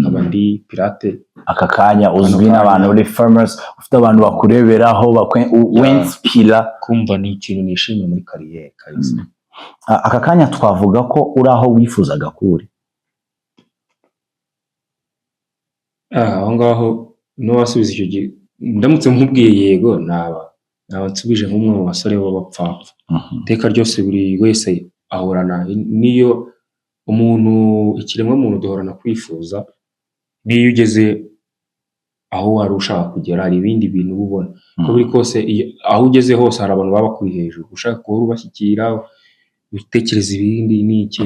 abandi pirate aka kanya uzwi n'abantu muri farmers ufite abantu bakureberaho wenspira kumva ni ikintu nishimira muri kariyeri kabisa aka kanya twavuga ko uri aho wifuzaga kuri aho ngaho no wasubiza icyo gihe ndamutse nkubwiye yego naba nsubije nk'umwe mu basore b'abapfapfa iteka ryose buri wese ahorana niyo umuntu ikiremwa muntu duhorana kwifuza niyo ugeze aho wari ushaka kugera hari ibindi bintu ubona ko buri kose aho ugeze hose hari abantu baba kuri hejuru ushaka guhora ubashyikira utekereza ibindi n'iki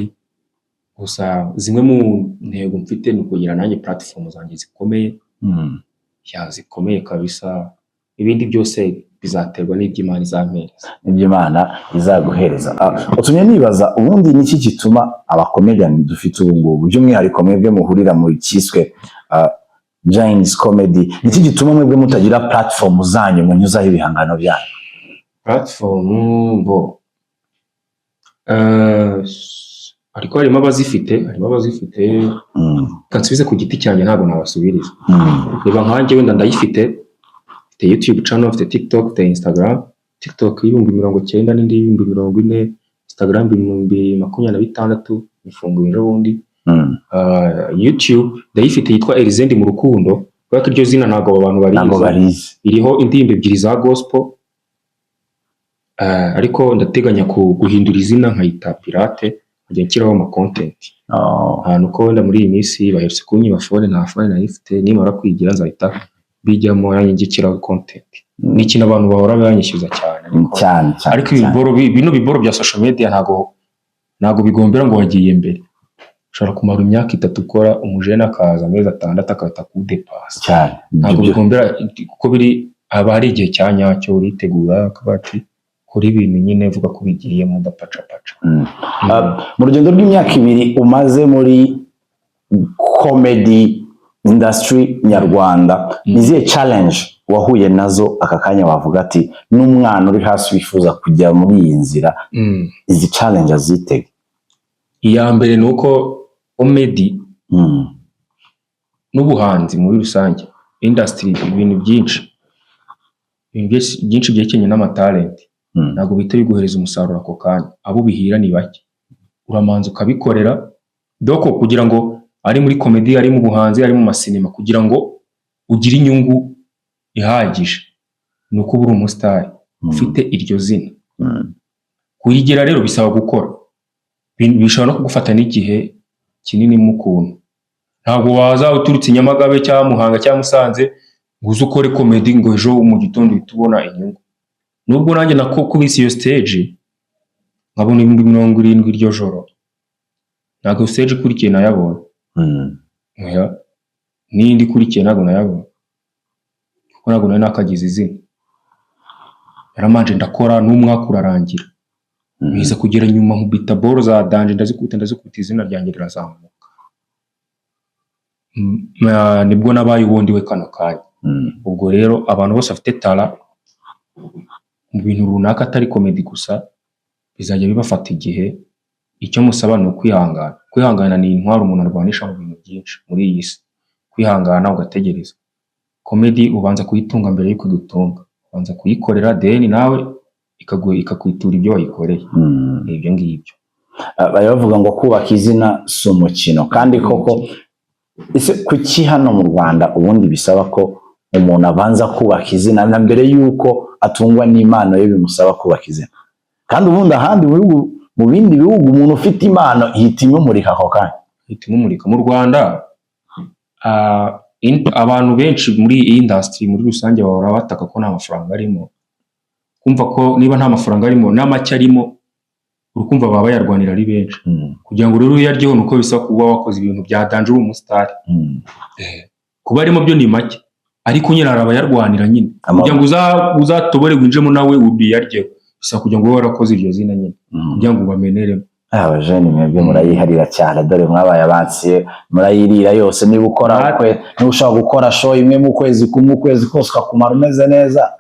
gusa zimwe mu ntego mfite ni ukugira nanjye platform zanjye zikomeye zikomeye kabisa ibindi byose bizaterwa n'iby'Imana izampereza n'iby'Imana izaguhereza utumye nibaza ubundi niki gituma abakomedian dufite ubu ngubu by'umwihariko mwebwe muhurira mu cyiswe James Comedy niki gituma mwebwe mutagira platform zanyu munyuzaho ibihangano byanyu platform ariko harimo abazifite kansubize ku giti cyanjye ntabwo nabasubiriza reba nkanjye wenda ndayifite mfite YouTube channel, mfite TikTok, mfite Instagram. TikTok 90,000 n'indi 40,000, Instagram 26,000 ifunguye ejobundi. YouTube ndayifite yitwa Elizendi mu rukundo, kubera ko iryo zina ntabwo abantu barizi. Iriho indirimbo ebyiri za gospel, ariko ndateganya guhindura izina nkayita Pirate, nkajya nshyiraho ama content. Ahantu ko wenda muri iyi minsi baherutse kunyiba phone, nta phone nayifite, nimara kwigira nzahita bijyamo yanjye content. Ni ikintu abantu bahora banyishyuza cyane. Ariko bino biboro bya social media ntago bigombera ngo wagiye mbere. Ushobora kumara imyaka 3 ukora, umujene akaza amezi 6 akahita kudepasa cyane. Ntago bigombera kuko biri aba ari igihe cyanyacyo uritegura akabati kuri ibintu nyine vuga ko bigiye mu dapaca. Mu rugendo rw'imyaka 2 umaze muri comedy industry nyarwanda, niziye challenge wahuye nazo aka kanya wavuga ati n'umwana uri hasi wifuza kujya muri iyi nzira, izi challenge azitege? Iya mbere nuko comedy n'ubuhanzi muri rusange, industry, ibintu byinshi byekenye n'amatalent, ntabwo bihita biguhereza umusaruro ako kanya. Abo bihira ni bake, uramanza ukabikorera doko kugira ngo ari muri comedy, ari mu buhanzi, ari mu masinema, kugira ngo ugire inyungu ihagije nuko buri umustar ufite iryo zina. Kuyigera rero bisaba gukora, bishobora no kugufata n'igihe kinini mu kuntu. Ntabwo waza uturutse Nyamagabe cyangwa Muhanga cyangwa Musanze nguze ukore comedy ngo ejo mu gitondo bitubona inyungu. Nubwo nanjye nako kubisi iyo stage nkabona 70 iryo joro, ntabwo stage kurikiye nayabonye. N'indi kurikiye ntabwo nayabonye kuko ntabwo nari nakagize izina. Yaramanje ndakora n'umwaka urarangira, biza kugera nyuma nkubita boro za danje, ndazikuta izina ryanjye rirazamuka. Nibwo nabaye ubundi we kano kanya. Ubwo rero abantu bose bafite tala mu bintu runaka atari comedy gusa, bizajya bibafata igihe. Icyo musaba ni ukwihangana. Kwihangana ni intwaro umuntu arwanisha mu bintu byinshi muri iyi si. Kwihangana ugategereza. Comedy ubanza kuyitunga mbere yuko gutunga, ubanza kuyikorera then nawe ikakwitura ibyo wayikoreye. Ibyo ngibyo bavuga ngo kubaka izina si umukino, kandi koko ese kuki hano mu Rwanda ubundi bisaba ko umuntu abanza kubaka izina na mbere yuko atungwa n'Imana ye bimusaba kubaka izina? Kandi ubundi ahandi mu bindi bihugu umuntu ufite impano ihita imumurika ako kanya. Mu Rwanda abantu benshi muri iyi industry muri rusange bahora bataka ko nta mafaranga arimo. Kumva ko niba nta mafaranga arimo n'amacye arimo, urukumva baba yarwanira ari benshi. Kugira ngo rero uyaryeho nuko bisaba kuba wakoze ibintu bya danje uri umustar. Kuba arimo byo ni make, ariko nyine araba yarwanira nyine kugira ngo uzatobore winjemo nawe ubiyaryeho. Bisaba kugira ngo warakoze iryo zina nyine kugira ngo ubameneremo. Abajeni mwebwe murayiharira cyane, dore mwabaye abansiye murayirira yose. Niba ukora niba ushaka gukora show imwe mu kwezi kumwe, ukwezi kose ukakumara umeze neza,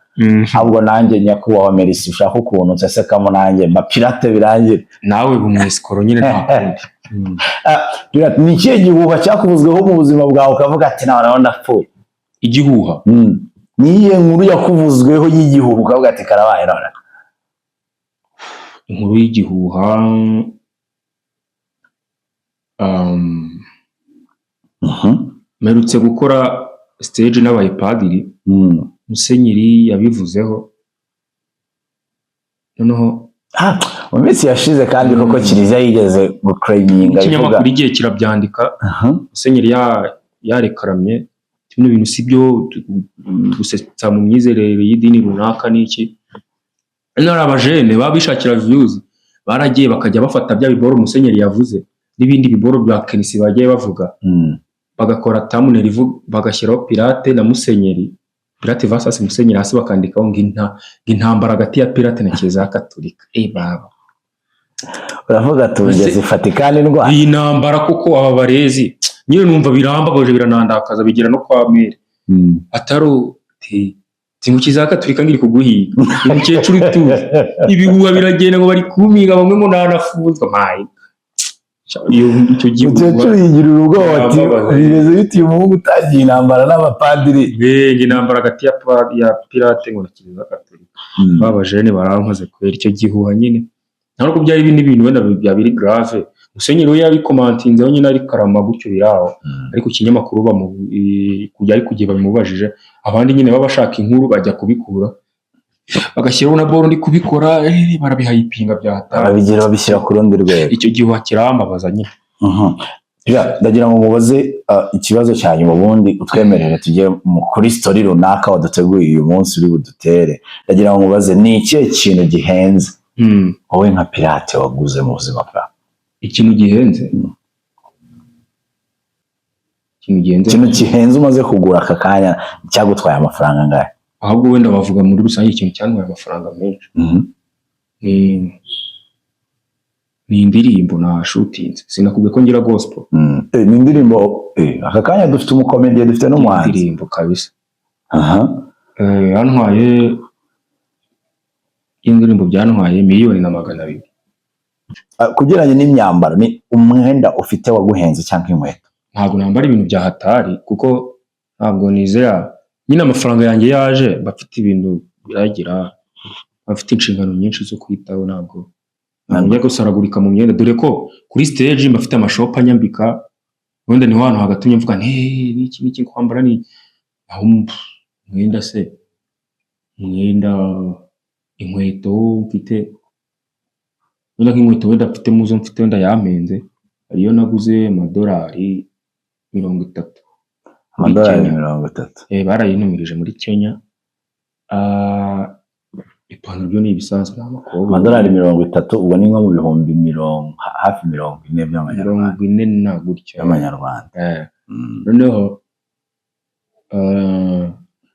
ahubwo nanjye nyakubahwa Merisi ushaka ukuntu nsesekamo nanjye Pirate birangira nawe bumwisikoro nyine nta kundi. Ni ikihe gihuha cyakuvuzweho mu buzima bwawe ukavuga ati nawe ndapfuye? Igihuha ni iyihe nkuru yakuvuzweho y'igihuha ukavuga ati karabaye none? Inkuru y'igihuha merutse gukora stage n'abayipadiri, Musenyeri yabivuzeho. Noneho mu minsi yashize kandi koko Kiliziya yigeze guclaiminga, ikinyamakuru igihe kirabyandika, Musenyeri yarekaramye bino bintu sibyo gusetsa mu myizerere y'idini runaka n'iki. Nari abajene babishakira views, baragiye bakajya bafata bya biboro Musenyeri yavuze n'ibindi biboro bya Kenisi bagiye bavuga, bagakora thumbnail bagashyiraho Pirate na Musenyeri, Pirate versus Musenyeri, hasi bakandikaho ng'intambara hagati ya Pirate na Kiliziya Gatolika. Baba uravuga tuje zifatikane ndwa iyi ntambara kuko aba barezi nyine numva birambabaje biranandakaza bigira no kwa mere ataro Kiliziya Gatolika ngiri kuguhiga umukecuru tuzi ibihuha biragenda ngo bari kumiga bamwe ngo nanafunzwa mayi. icyo gihe umukecuru yigirira ubwoba ati bigeze biti uyu muhungu utagiye intambara n'abapadiri intambara hagati ya Pirate ngo na Kiliziya Gatolika babajene barankoze kwera icyo gihuha nyine ntabwo byari ibintu wenda byabiri grave Musenyeri we yabikomantinzeho nyine ari karama gutyo biraho ariko ikinyamakuru kujya ari kugiye bamubajije abandi nyine babashaka inkuru bajya kubikura bagashyiraho na boro ndi kubikora barabihayipinga byahata babigira babishyira ku rundi rwego icyo gihuha kirambabaza nyine ndagira ngo mubaze ikibazo cya nyuma ubundi utwemerere tujye kuri story runaka waduteguye uyu munsi uri budutere ndagira ngo mubaze ni ikihe kintu gihenze wowe nka Pirate waguze mu buzima bwawe ikintu gihenze ikintu gihenze umaze kugura aka kanya cyagutwaye amafaranga angahe ahubwo wenda bavuga muri rusange ikintu cyantwaye amafaranga menshi ni indirimbo na shootinze sinakubwiye ko ngira gospel ni indirimbo aka kanya dufite umukomediye dufite n'umuhanzi indirimbo kabisa yantwaye indirimbo byantwaye 1,200,000 kugeranye n'imyambaro ni umwenda ufite waguhenze cyangwa inkweto ntabwo nambara ibintu bya hatari kuko ntabwo nizera nyine amafaranga yanjye yaje bafite ibintu biragira bafite inshingano nyinshi zo kwitaho ntabwo njya gusaragurika mu myenda dore ko kuri stage mbafite amashop anyambika wenda ni hano hagatumye mvuga niki kwambara ni aho mwenda se mwenda inkweto mfite wenda nk'inkweto wenda mfite muzo mfite wenda yamenze ariyo naguze amadolari 30 amadolari 30 barayinumirije muri Kenya ipantaro byo ni ibisanzwe n'amakobwa amadolari 30 ubwo ni nko mu bihumbi hafi 40 by'amanyarwanda 40 na gutyo y'amanyarwanda noneho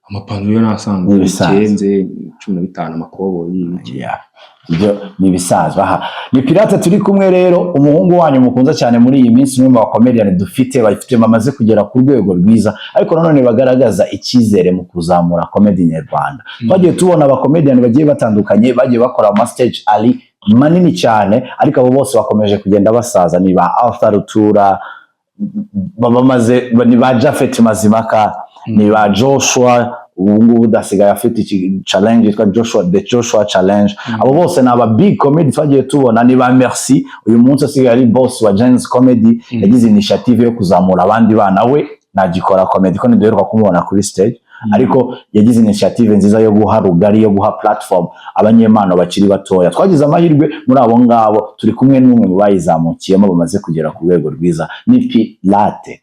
amapantaro yo nasanzwe bikenze 15 amakoboyi ibyo ni ibisanzwe ni Pirate turi kumwe rero umuhungu wanyu mukunza cyane muri iyi minsi n'umwe wa comedian dufite bafite bamaze kugera ku rwego rwiza ariko nanone bagaragaza icyizere mu kuzamura comedy nyarwanda twagiye tubona aba comedian bagiye batandukanye bagiye bakora ama stage ali manini cyane ariko abo bose bakomeje kugenda basaza ni ba Arthur Rutura bamaze ni ba Japhet Mazimaka ni ba Joshua ubu dasigaye afite iki challenge yitwa Joshua challenge abo bose ni aba big comedy twagiye tubona ni ba Merci uyu munsi asigaye ari boss wa James Comedy yagize initiative yo kuzamura abandi bana we nagikora comedy ko niduheruka kumubona kuri stage ariko yagize initiative nziza yo guha rugari yo guha platform abanyemano bakiri batoya twagize amahirwe muri abo ngabo turi kumwe n'umwe mu bayizamukiyemo bamaze kugera ku rwego rwiza ni Pirate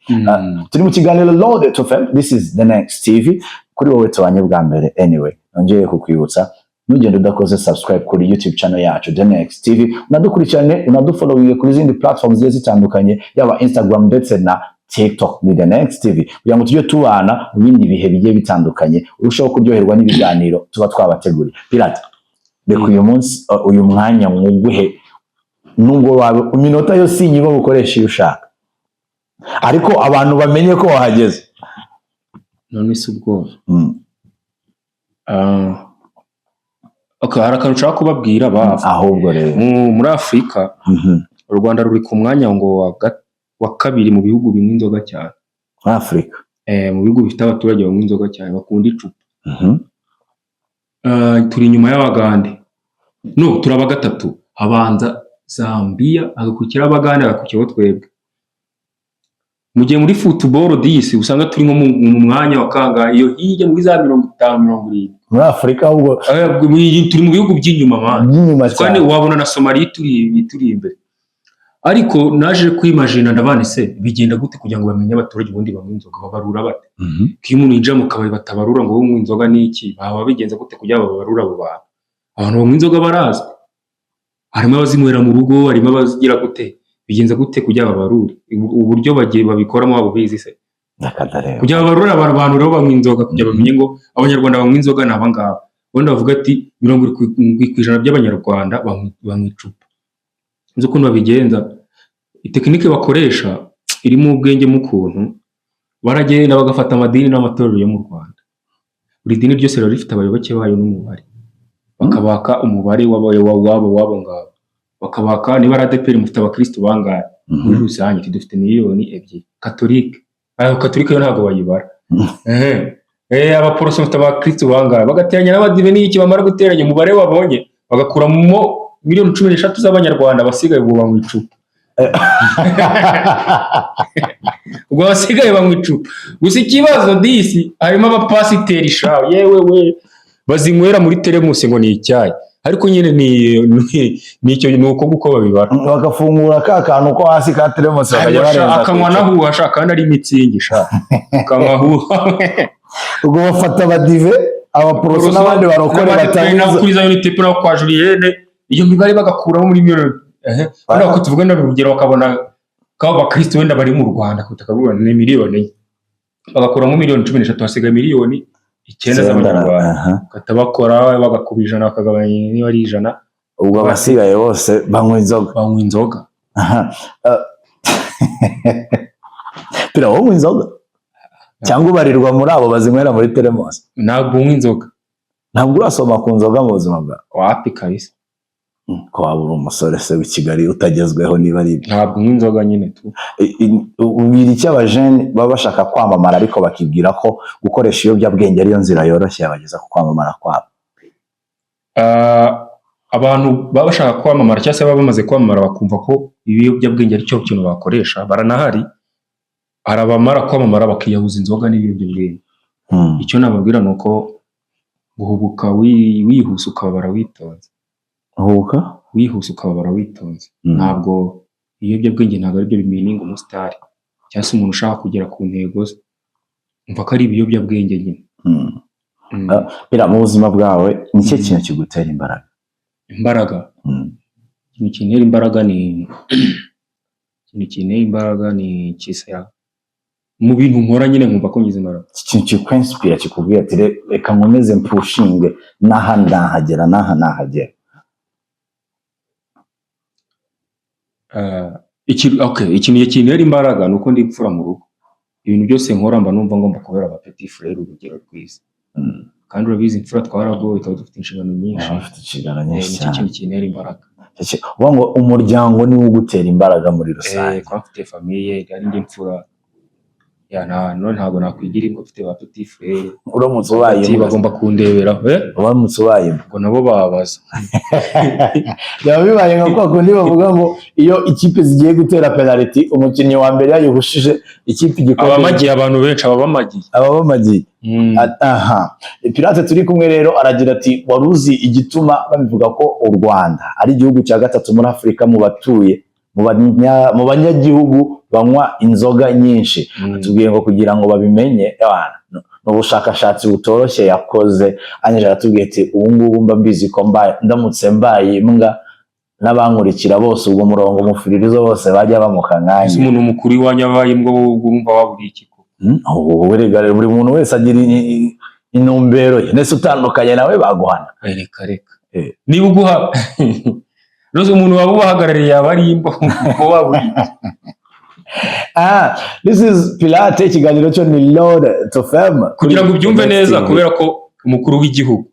turi mu kiganiro Loaded to FM this is the next TV kuri wowe tubanye bwa mbere anyway nongeye kukwibutsa nugenda udakoze subscribe kuri YouTube channel yacu The Next TV unadukurikirane unadufollowinge kuri zindi platforms zigiye zitandukanye yaba Instagram ndetse na TikTok ni The Next TV kugira ngo tujye tubana mu bindi bihe bigiye bitandukanye urushaho kuryoherwa n'ibiganiro tuba twabateguriye Pirate reka uyu munsi uyu mwanya mwuguhe nubwo wawe iminota yo sinyibo bukoresha iyo ushaka ariko abantu bamenye ko wahageze none se ubwo hari akantu ushaka kubabwira ahubwo rero muri Afurika u Rwanda ruri ku mwanya ngo wa kabiri mu bihugu binywa inzoga cyane muri Afurika mu bihugu bifite abaturage banywa inzoga cyane bakunda icupa turi inyuma y'Abagande turaba gatatu habanza Zambia hagakurikira Abagande hagakurikiraho twebwe mu gihe muri football disi usanga turi nko mu mwanya wa kanga iyo hirya muri za 50-70 muri Afurika ahubwo turi mu bihugu by'inyuma cyane wabona na Somalia turi imbere ariko naje kwimagina ndabane se bigenda gute kugira ngo bamenye abaturage ubundi banywa inzoga babarura bate kiyo umuntu yinjira mu kabari batabarura ngo unywa inzoga niki baba bigenza gute kugira ngo babarura abo bantu abantu banywa inzoga barazwi harimo abazinywera mu rugo harimo abazigira gute bigenza gute kugira babarure uburyo bagiye babikoramo abo bizi se kugira babarura abantu rero banywa inzoga kugira bamenye ngo abanyarwanda banywa inzoga ni abangaba wenda bavuga ati 70% by'abanyarwanda banywa icupa nzo kuntu babigenza itekinike bakoresha irimo ubwenge mu kuntu baragenda bagafata amadini n'amatorero yo mu Rwanda buri dini ryose rero rifite abayoboke bayo n'umubare bakabaka umubare wabo ngabo bakabaka niba ari ADEPR mufite abakristo bangahe muri rusange dufite miliyoni 2 Katolika. Ayo Katolika yo ntabwo bayibara. Abaporoso bafite abakristo bangahe bagateranya n'abadive n'iki bamara guteranya umubare wabonye bagakuramo miliyoni 13 z'abanyarwanda basigaye ubu banywa icupa. Ubwo basigaye banywa icupa. Gusa ikibazo disi harimo abapasiteri shawe yewe bazinywera muri teremusi ngo ni icyayi. Ariko nyine ni icyo nuko guko babibara bagafungura ka kantu ko hasi ka teremusi bakajya akanywa naho ashaka kandi ari mitsingi shaka akanywa ubwo bafata abadive abaporoso n'abandi barokore batangiza kuri za unité pour kwa Julienne iyo mibare bagakuramo muri miliyoni bano ko tuvuga n'urugero bakabona ko abakristo wenda bari mu Rwanda kutakabura ni miliyoni bagakuramo miliyoni 13 hasigaye miliyoni 9 z'abanyarwanda katabakora bagakubijana bakagabanya niba ari 100 ubwo abasigaye bose banywa inzoga pira wowe inzoga cyangwa ubarirwa muri abo bazinywera muri teremusi ntabwo unywa inzoga ntabwo urasoma ku nzoga mu buzima bwawe wapi kabisa ko waba uri umusore se w'i Kigali utagezweho niba ari ntabwo unywa inzoga nyine tu ubwira icyo abajene baba bashaka kwamamara ariko bakibwira ko gukoresha ibiyobyabwenge ariyo nzira yoroshye yabageza ku kwamamara kwabo abantu baba bashaka kwamamara cyangwa se baba bamaze kwamamara bakumva ko ibiyobyabwenge ari cyo kintu bakoresha baranahari arabamara kwamamara bakiyahuza inzoga n'ibiyobyabwenge. Icyo nababwira nuko guhubuka wihuse ukababara witonze. Hubuka wihuse ukababara witonze. Ntabwo ibiyobyabwenge ntabwo ari byo bimininga umusitari cyangwa se umuntu ushaka kugera ku ntego ze. Umva ko ari ibiyobyabwenge nyine. Bira mu buzima bwawe ni cyo kintu kigutera imbaraga. Ikintu kinera imbaraga ni kisaya mu bintu nkora nyine nkumva ko ngize imbaraga. Ikintu kikwenspira kikubwiye ati reka nkomeze mpushinge nahagera. Ikintu kinera imbaraga nuko ndi gupfura mu rugo. Ibintu byose nkora mba numva ngomba kubera aba petit frère urugero rwiza. Kandi urabizi imfura twaragowe ikaba dufite inshingano nyinshi. Nicyo kintu kinera imbaraga. Ngo umuryango niwo ugutera imbaraga muri rusange. Kwa mfite famille ari ndi imfura none ntabwo nakwigira ngo mfite ba petit frère uramutse ubaye bagomba kundebera uramutse ubaye ngo nabo babaza byaba bibaye nka kwa kundi bavuga ngo iyo ikipe zigiye gutera penalty umukinnyi wa mbere yayihushije ikipe igikombe abamagiye abantu benshi ababamagiye Pirate turi kumwe rero aragira ati waruzi igituma babivuga ko u Rwanda ari igihugu cya gatatu muri Afrika mu batuye mu banyagihugu banywa inzoga nyinshi. Tubwiye ngo kugira ngo babimenye n'ubushakashatsi butoroshye yakoze anyeje aratubwiye ati ubu ngubu mba mbizi ko ndamutse mbaye imbwa n'abankurikira bose ubwo murongo umufiririzo bose bajya bamuka nkanye. Umuntu mukuru iwanyu abaye imbwa wumva waburiye iki ko buri muntu wese agira intumbero ye nese utandukanye nawe baguhana. Reka niba uguha Rozo umuntu waba ubahagarariye yaba ari imbo ko waburiye. This is Pilate ikiganiro cyo ni Lord to Fame kugira ngo ubyumve neza kubera ko umukuru w'igihugu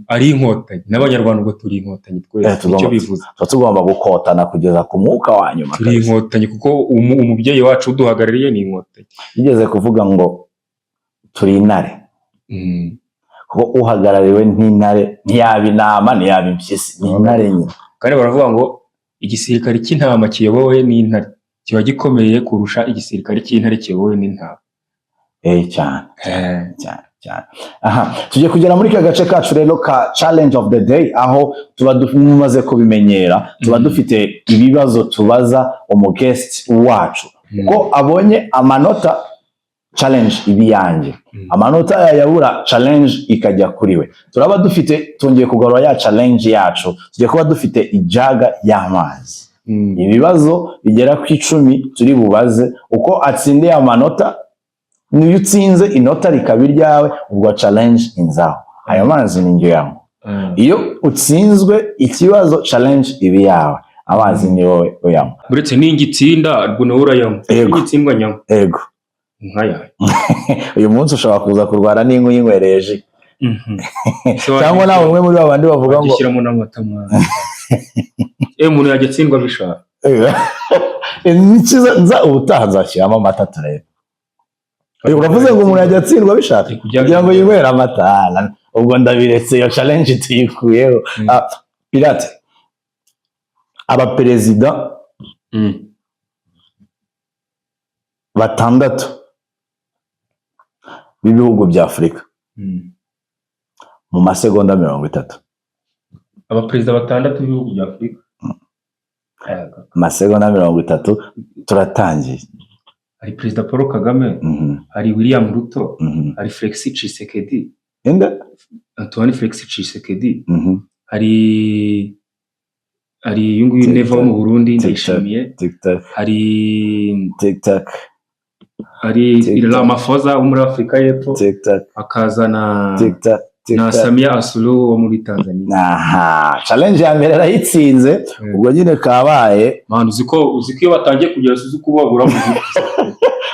ari inkotanyi n'abanyarwanda ubwo turi inkotanyi twese icyo bivuze tugomba gukotana kugeza ku mwuka wa nyuma. Turi inkotanyi kuko umubyeyi wacu uduhagarariye ni inkotanyi. Yigeze kuvuga ngo turi intare kuko uhagarariwe n'intare ntiyaba inama ntiyaba impyisi ni intare nyine. Kandi baravuga ngo igisirikare cy'intama kiyobowe n'intare kiba gikomeye kurusha igisirikare cy'intare kiyobowe n'intama. Cyane. Tujye kugera muri ka gace kacu rero ka challenge of the day aho tuba dumaze kubimenyera tuba dufite ibibazo tubaza guest wacu ko abonye amanota challenge ibi yanjye amanota yayabura challenge ikajya kuri we. Turaba dufite tongeye kugarura ya challenge yacu tujye kuba dufite ijaga y'amazi. Ibibazo bigera ku 10 turi bubaze uko atsindiye amanota niyo utsinze inota rikabiryawe ubwo challenge inzaho ayo mazi ni njye yangu. Iyo utsinzwe ikibazo challenge ibi yawe amazi ni wowe uyamo uretse n'ingitsinda ubwo nawe urayamo igitsindwa nyamo nkaya uyu munsi ushobora kuza kurwara n'ingo yinkwereje cyangwa nawe umwe muri babandi bavuga ngo gishyiramo n'amata mwana umuntu yajya atsindwa bishaka nikiza nza ubutaha nzashyiramo amata turebe. Uravuze ngo umuntu yajya atsindwa bishaka kugira ngo yinywere amata, ubwo ndabiretse iyo challenge tuyikuyeho. Pirate, abaperezida batandatu b'ibihugu bya Afurika mu masegonda 30. Abaperezida batandatu b'ibihugu bya Afurika masegonda 30 turatangiye. Hari Perezida Paul Kagame, hari William Ruto, hari Felix Tshisekedi, Antoine Felix Tshisekedi, hari yungu Neva wo mu Burundi Ndayishimiye, hari TikTok, hari Ramaphosa wo muri Afurika y'Epfo, akazana na Samia Suluhu wo muri Tanzania. Challenge ya mbere arayitsinze, ubwo nyine kabaye. Man, uziko iyo batangiye kugera suzu kubabura mu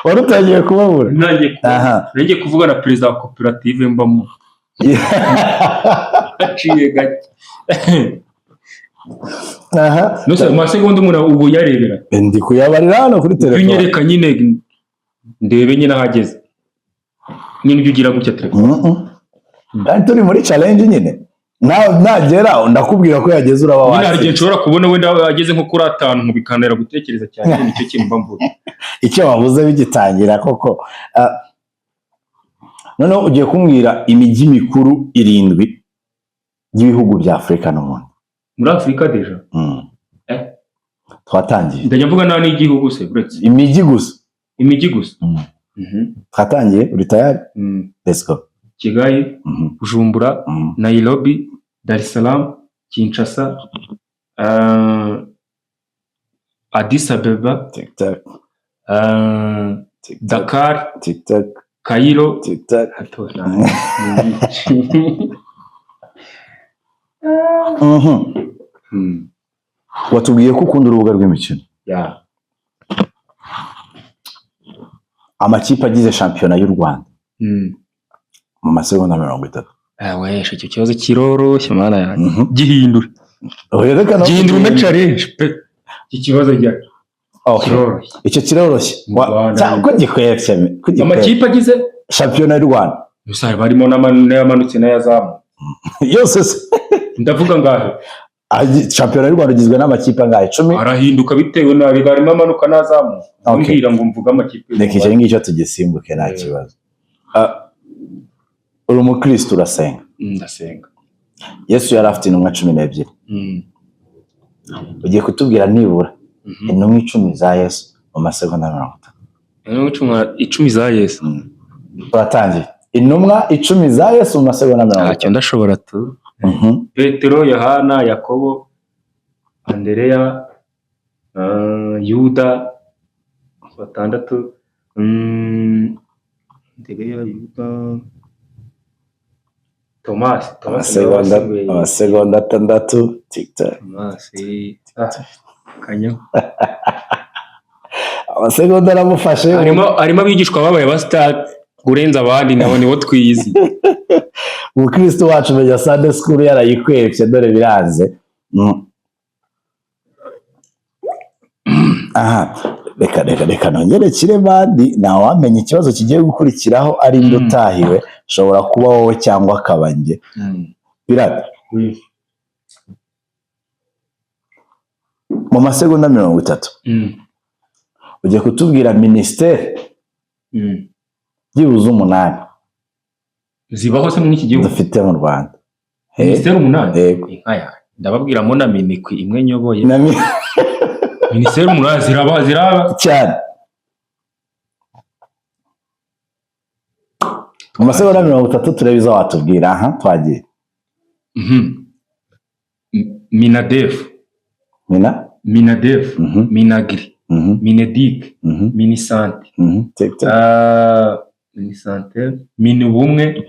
wari utangiye kubabura. Nangiye kuvuga na perezida wa koperative mbamo. Aciye gake. Nusa masegonda umuntu ubwo yarebera. Ndi kuyabarira hano kuri telefone. Binyereka nyine ndebe nyine ahageze. Nyine ujye ugira gutya telefone. Kandi turi muri challenge nyine. Nagera ndakubwira ko yageze uraba wacu. Nyine hari nshobora kubona wenda ageze nko kuri 5 mu bikanera gutekereza cyane nicyo kintu mbamvuga. Icyo bavuze bigitangira koko. Noneho ugiye kumbwira imijyi mikuru 7 y'ibihugu bya Afurika n'umuntu. Muri Afurika deja. Twatangiye. Ndajya mvuga nta n'igihugu se uretse. Imijyi gusa. Imijyi gusa. Twatangiye uri tayari? Let's go. Kigali, Bujumbura, Nairobi, Dar es Salaam, Kinshasa, Addis Abeba, Dakar, Cairo, watubwiye ko ukunda urubuga rw'imikino. Amakipe agize shampiyona y'u Rwanda mu masegonda 30. Wesha icyo kibazo kiroroshye mana yanjye. Gihindura. Gihindura una challenge pe. Iki kibazo jya. Kiroroshye. Icyo kiroroshye. Ko gikwefye. Amakipe agize shampiyona y'u Rwanda. Gusa barimo n'ayamanutse n'ayazamu. Yose ndavuga ngaho. Shampiyona y'u Rwanda igizwe n'amakipe angahe? 10. Arahinduka bitewe na bigarimo amanuka n'azamu. Mbwira ngo mvuga amakipe. Reka icyo ngicyo tugisimbuke nta kibazo. Uri umukristo urasenga? Ndasenga. Yesu yari afite intumwa 12. Ugiye kutubwira nibura intumwa 10 za Yesu mu masegonda 30. Intumwa 10 za Yesu. Turatangiye. Intumwa 10 za Yesu mu masegonda 30. Ntacyo ndashobora tu. Petero, Yohana, Yakobo, Andereya, Yuda, 6. Andereya, Yuda, Thomas. Amasegonda 6. TikTok. Thomas. Kanyo. Amasegonda aramufashe. Arimo abigishwa babaye abastar kurenza abandi nabo nibo twiyizi. Umukristo wacu menya Sunday school yarayikwepye dore biranze. Reka nongere kire bandi nawe wamenye ikibazo kigiye gukurikiraho ari ndutahiwe shobora kuba wowe cyangwa akabange. Pirate. Mu masegonda 30. Ugiye kutubwira ministeri yibuze 8 zibaho se muri iki gihugu dufite mu Rwanda. Ministeri 8. Nkaya ndababwiramo na minikwi imwe nyoboye. Ministeri 8 ziraba cyane. Mu masegonda 30 turebiza watubwira twagiye. Minadef. Minadef. Minagri. Minedik. Minisante. Minisante. Minubumwe.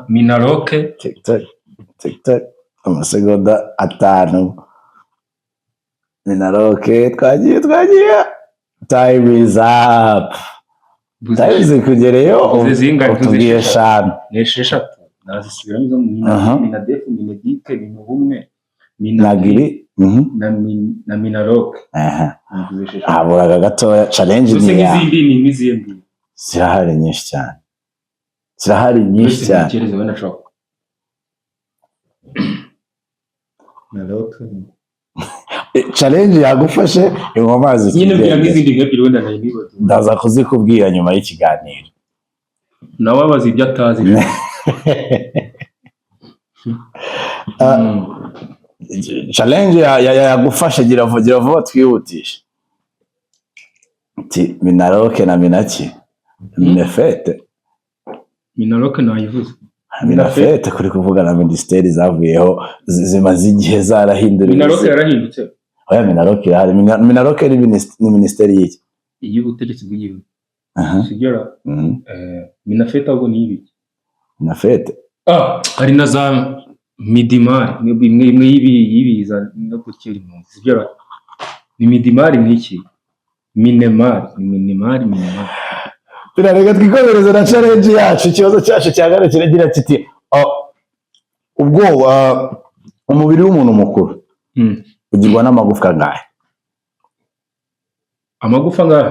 Minaroke. TikTok. Amasegonda 5. Minaroke twagiye. Time is up. Time kugereyo utugiye 5. Nesheshatu. Nazisubiramo Minadef, Minedike, Minubumwe, Minagiri na Minaloc. Haburaga gatoya challenge ni ya izindi ni imizindi zirahari nyinshi cyane kereza wenda shaka Minaloc challenge yagufashe inkomazi nyine bya n'izindi nk'ebyiri wenda nayibibaza ndaza kuzikubwira nyuma y'ikiganiro nawe abazi ibyo atazi challenge yagufashe gira vuba twihutisha ati Minaloc na Minaki Minefete Minaloc nayivuze Minafete kuri kuvuga na ministeri zavuyeho zimaze igihe zarahindura Minaloc yarahindutse oya Minaloc irahari Minaloc ni ministeri y'iki y'ubutegetsi bw'igihugu sigera Minafete ahubwo ni ibi Minafete hari na za Midimari imwe yibiza no gukira impunzi sigera ni Midimari n'iki Minimari birarega twikomereza na challenge yacu ikibazo cyacu cyagara kiragira kiti ubwo umubiri w'umuntu mukuru ugirwa n'amagufwa ngahe amagufa ngahe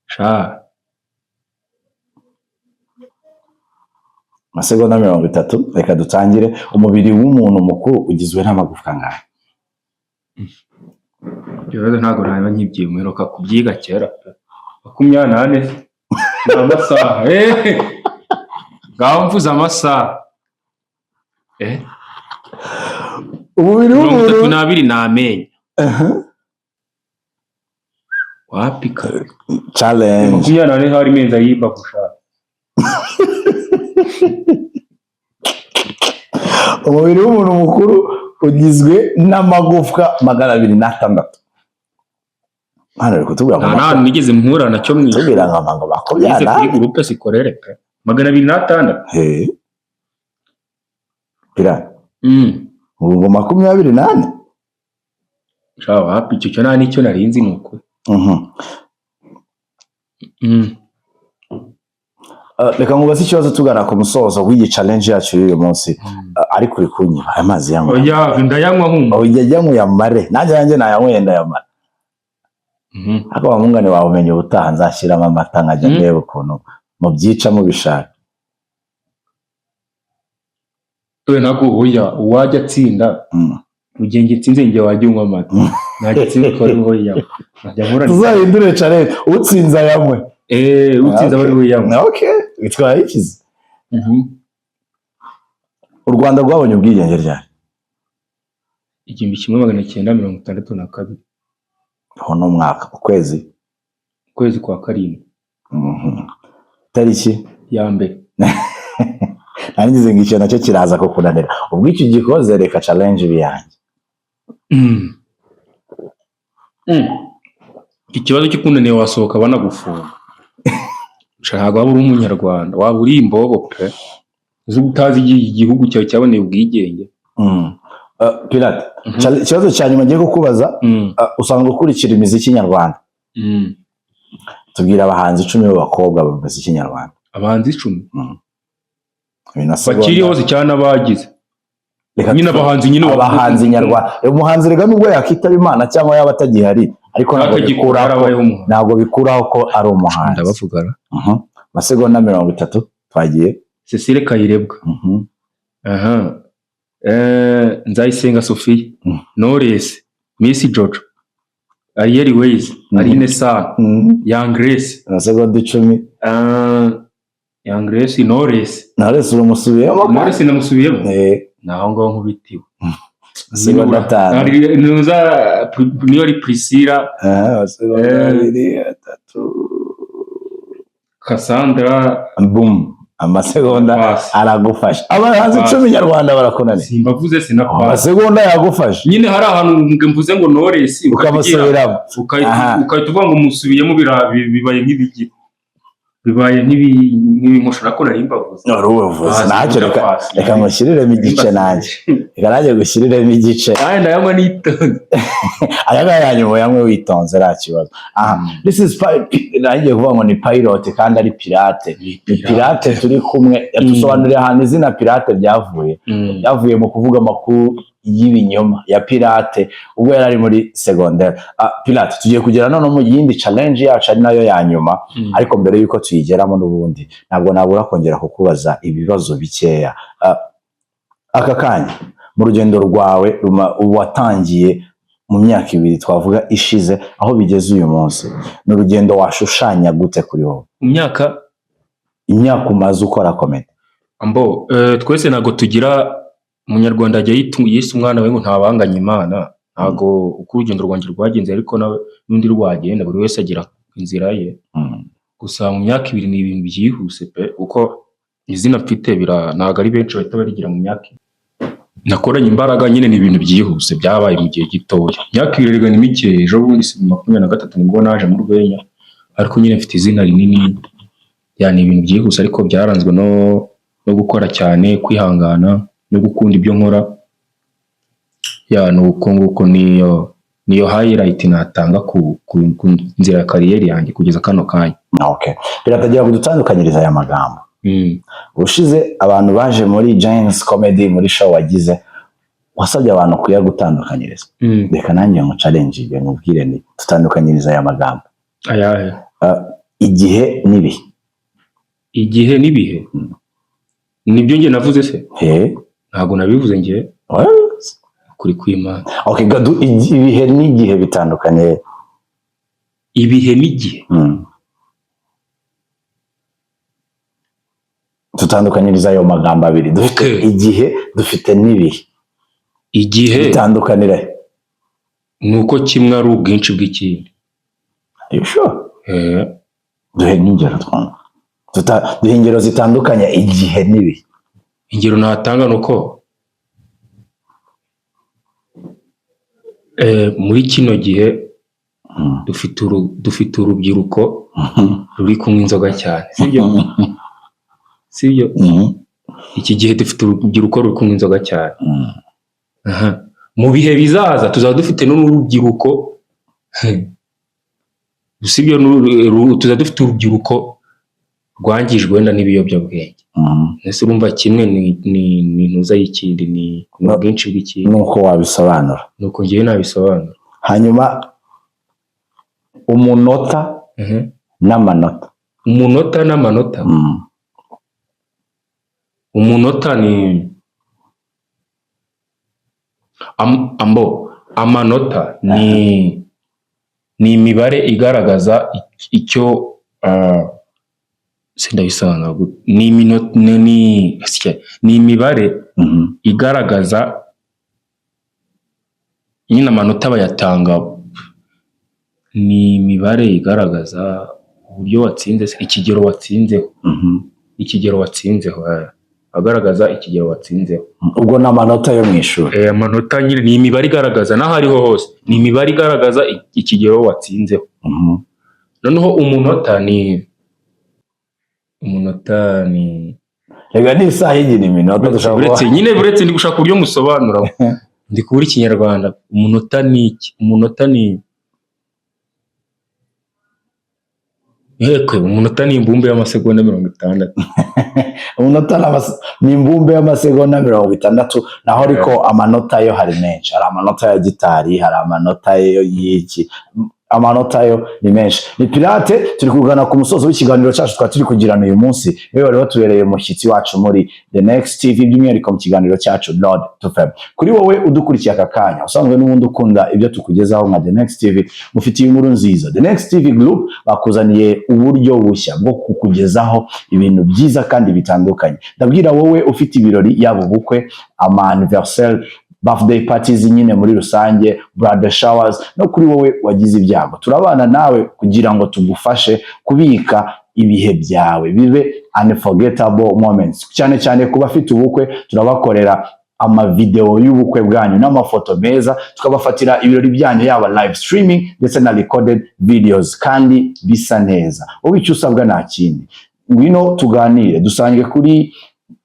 sha masegonda 30 reka dutangire umubiri w'umuntu mukuru ugizwe n'amagufwa ngahe Yoza ntago naba nkibyimuheruka kubyiga kera 28 n'amasaha mvuze amasaha umubiri w'umuntu 32 n'amenyo wapika challenge 28 hari menza yiba gushaka umubiri w'umuntu mukuru ugizwe n'amagufwa 206 hano reko tubwira ngo nta nigeze mpura nacyo mwisho tubwira ngo bakobyana kuri groupe sikorere pe 206 pira ngo 28 shawa hapi cyo nta nicyo narinzi nuko reka ngo basi ikibazo tugana ku musozo w'iyi challenge yacu y'uyu munsi ari kuri kunyiba amazi yanywa oya ndayanywa humba oya yanywa yamare nanjye nayanyweye ndayamara ako bamungane wabumenye ubutaha nzashyiramo amata nkajya ndeba ukuntu mu byica mu bishaka we nako oya uwajya atsinda ugenge tsinze nge wajya unywa amata nagitsinze ko ari hoya najya nkora tuzahindure challenge utsinza yamwe utsinza bari we yamwe okay bitwaye ikizi u Rwanda rwabonye ubwigenge ryari 1962 hono mwaka ukwezi kwa karindwi tariki ya mbere nangize ngice nacyo kiraza ko kunanira ubwo icyo gikoze reka challenge biyanjye ikibazo cy'ikundane wasohoka banagufunga nshaka waba uri umunyarwanda waba uri imbobo pe uzi utazi igihugu cyawe cyaboneye ubwigenge Pirate ikibazo cya nyuma ngiye kukubaza usanga ukurikira imiziki nyarwanda tubwira abahanzi 10 b'abakobwa b'imiziki nyarwanda abahanzi 10 bakiri hose cyane abagize nyine abahanzi nyarwanda umuhanzi rega nubwo yakitaba Imana cyangwa yaba atagihari ariko ntabwo bikuraho ko ari umuhanzi ndabavugara masegonda 30 twagiye Cecile Kayirebwa Nzayisenga Sophie Knowless Miss Jojo Ariel Ways Aline Sa Young Grace masegonda 10 Young Grace Knowless umusubiyemo Knowless namusubiyemo naho ngo nkubitiwe masegonda 5 nuza niyo ari Priscilla masegonda 2 Cassandra boom amasegonda aragufasha abahanzi 10 nyarwanda barakunani simbavuze sinapfa amasegonda yagufasha nyine hari ahantu mvuze ngo Knowless ukamusubiramo ukahita uvuga ngo musubiyemo bibaye nk'ibigi bibaye nk'ibinkosho nako nari mbavuze. Urubuvuze ntacyo reka ngushyiriremo igice nanjye. Reka nanjye gushyiriremo igice. Aya ndayanywa nitonze. Aya ngaya yanyuma yanywe witonze nta kibazo. This is nagiye kuvuga ngo ni pilot kandi ari pirate. Ni pirate turi kumwe. Yatusobanurira ahantu izina pirate byavuye. Byavuye mu kuvuga amakuru y'ibinyoma ya pirate ubwo yari ari muri secondaire. Pirate tugiye kugera none mu yindi challenge yacu ari nayo ya nyuma, ariko mbere yuko tuyigeramo n'ubundi ntabwo nabura kongera kukubaza ibibazo bikeya. Aka kanya mu rugendo rwawe watangiye mu myaka 2 twavuga ishize aho bigeze uyu munsi, ni urugendo washushanya gute kuri wowe? Imyaka umaze ukora comedy. Twese ntago tugira umunyarwanda ajya yise umwana we ngo ntabanganye Imana. Ntago uko urugendo rwanjye rwagenze ariko nawe n'undi rwagenda, buri wese agira inzira ye. Gusa mu myaka 2 ni ibintu byihuse pe, uko izina mfite ntago ari benshi bahita barigira mu myaka. Nakoranye imbaraga nyine ni ibintu byihuse byabaye mu gihe gitoya. Myaka 2 rega ni mike, ejo bundi 23 nibwo naje mu Rwenya, ariko nyine mfite izina rinini. Yani ibintu byihuse ariko byaranzwe no gukora cyane, kwihangana no gukunda ibyo nkora. Nuko nguko niyo highlight natanga ku nzira ya kariyeri yanjye kugeza kano kanya. Okay. Biratagira kudutandukanyiriza aya magambo. Ushize abantu baje muri Giants Comedy muri show wagize, wasabye abantu kuyagutandukanyiriza. Reka nanjye ngo challenge ibyo nkubwire ni tutandukanyiriza aya magambo. Ayahe? Igihe n'ibihe. Igihe n'ibihe? Nibyo nge navuze se? Ntago nabivuze nge. Kuri kw'Imana. Okay, gadu ibihe n'igihe bitandukanye. Ibihe n'igihe. Tutandukanyiriza ayo magambo abiri. Dufite igihe, dufite n'ibihe. Igihe bitandukanire nuko kimwe ari ubwinshi bw'ikindi. Are you sure? Duhe n'ingero twumva. Duhe ingero zitandukanye igihe n'ibihe. Ingero natanga nuko muri kino gihe dufite urubyiruko ruri kunywa inzoga cyane, sibyo? Iki gihe dufite urubyiruko ruri kunywa inzoga cyane. Mu bihe bizaza tuzaba dufite n'urubyiruko, sibyo? Tuzaba dufite urubyiruko rwangijwe wenda n'ibiyobyabwenge. Ese urumva kimwe ni ntuza y'ikindi, ni ubwinshi bw'ikindi. Nuko wabisobanura. Nuko ngiye nabisobanura. Hanyuma umunota n'amanota. Umunota n'amanota. Umunota ni amanota ni imibare igaragaza icyo sindabisobanura. Ni imibare igaragaza nyine amanota bayatanga. Ni imibare igaragaza uburyo watsinze, ikigero watsinzeho. Ikigero watsinzeho, agaragaza ikigero watsinzeho. Ubwo n'amanota yo mu ishuri. Amanota nyine ni imibare igaragaza n'aho ariho hose, ni imibare igaragaza ikigero watsinzeho. Noneho umunota ni rega ni isaha y'igihe iminota dushaka buretse ndi gushaka uburyo musobanura. Ndi kubura ikinyarwanda. Umunota ni iki? Umunota ni umunota ni imbumbe y'amasegonda 60. Umunota ni imbumbe y'amasegonda 60, naho ariko amanota yo hari menshi. Hari amanota ya gitari, hari amanota y'iki. Amanota yo ni menshi. Ni Pirate, turi kugana ku musozo w'ikiganiro cyacu twa turi kugirana uyu munsi. Wewe wari watubereye mushyitsi wacu muri The Next TV, by'umwihariko mu kiganiro cyacu Lord to Fame. Kuri wowe udukurikiye aka kanya, usanzwe n'ubundi ukunda ibyo tukugezaho nka The Next TV, mufitiye inkuru nziza. The Next TV Group bakuzaniye uburyo bushya bwo kukugezaho ibintu byiza kandi bitandukanye. Ndabwira wowe ufite ibirori, yaba ubukwe, ama anniversaire, birthday parties nyine muri rusange, brother showers, no kuri wowe wagize ibyago, turabana nawe kugira ngo tugufashe kubika ibihe byawe bibe unforgettable moments. Cyane cyane kuba afite ubukwe, turabakorera amavideo y'ubukwe bwanyu n'amafoto meza, tukabafatira ibirori byanyu yaba live streaming ndetse na recorded videos kandi bisa neza. Wowe icyo usabwa nta kindi, ngwino tuganire, dusange kuri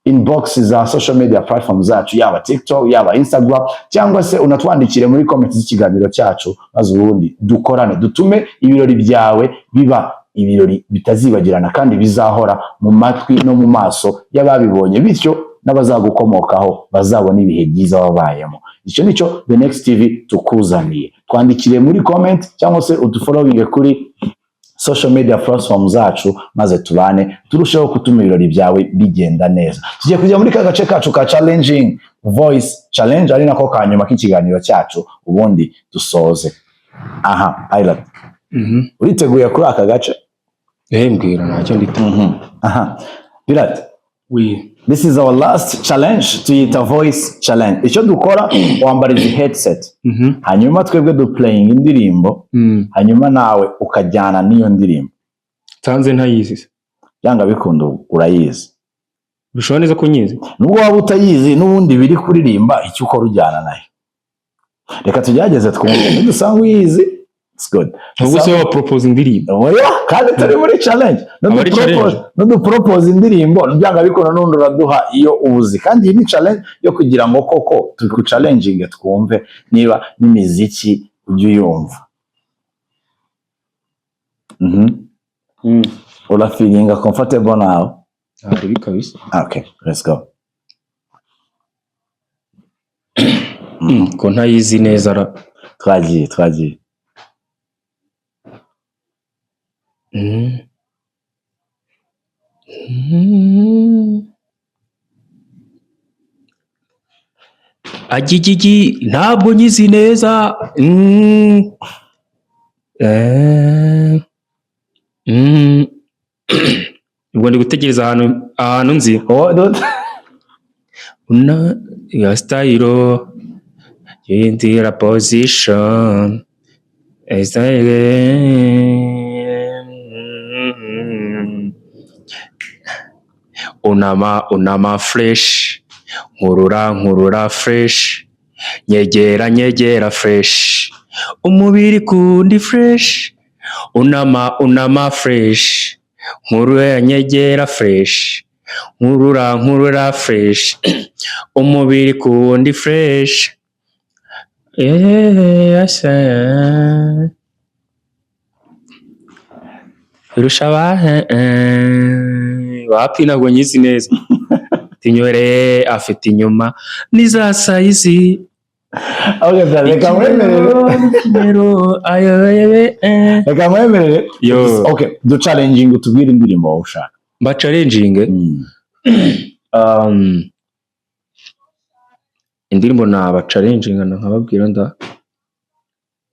inbox za social media platform zacu, yaba TikTok yaba Instagram, cyangwa se unatwandikire muri comments z'ikiganiro cyacu, maze ubundi dukorane, dutume ibirori byawe biba ibirori bitazibagirana kandi bizahora mu matwi no mu maso y'ababibonye, bityo n'abazagukomokaho bazabona ibihe byiza wabayemo. Icyo nicyo The Next TV tukuzaniye. Twandikire muri comment cyangwa se udufollowinge kuri social media platform zacu, maze tubane turusheho gutuma ibirori byawe bigenda neza. Tugiye kujya muri ka gace kacu ka challenging voice challenge, ari nako kanyuma k'ikiganiro cyacu, ubundi dusoze. Aha, Pilot. Uriteguye kuri aka gace? Mbwira ntacyo ndita. Aha, Pilot. Oui. This is our last challenge, tuyita voice challenge. Icyo dukora, wambara izi headset, hanyuma twebwe duplaying indirimbo, hanyuma nawe ukajyana n'iyo ndirimbo. Tanze ntayizi. Byanga bikunda urayizi. Bishobora neza ko nyizi. Nubwo waba utayizi n'ubundi biri kuririmba, icyo ukora ujyana nayo. Reka tugerageze twumve, nidusanga uyizi, it's good. Ubwo se wa propose indirimbo. Oya, kandi turi muri challenge. No propose indirimbo, byanga bikunda n'undi uraduha iyo uzi. Kandi iyi ni challenge yo kugira ngo koko turi ku challenging twumve niba n'imiziki ujye uyumva. Ura feeling comfortable now? Ari kabisa. Okay, let's go. Ko ntayizi neza ra. Twagiye. Agigigi ntabwo nyizi neza. Ubwo ndi gutegereza ahantu nzi. Una ya style yindira position. Unama fresh, nkurura fresh, nyegera fresh, umubiri kundi fresh, unama fresh, nkurura nyegera fresh, nkurura fresh, umubiri kundi fresh. Irushabahe wapi ntabwo nyizi neza. Tinywere afite inyuma niza size. Reka mwemerere. Okay, do challenging utubwire indirimbo ushaka. Mba challenging. Indirimbo naba challenging nkababwira nda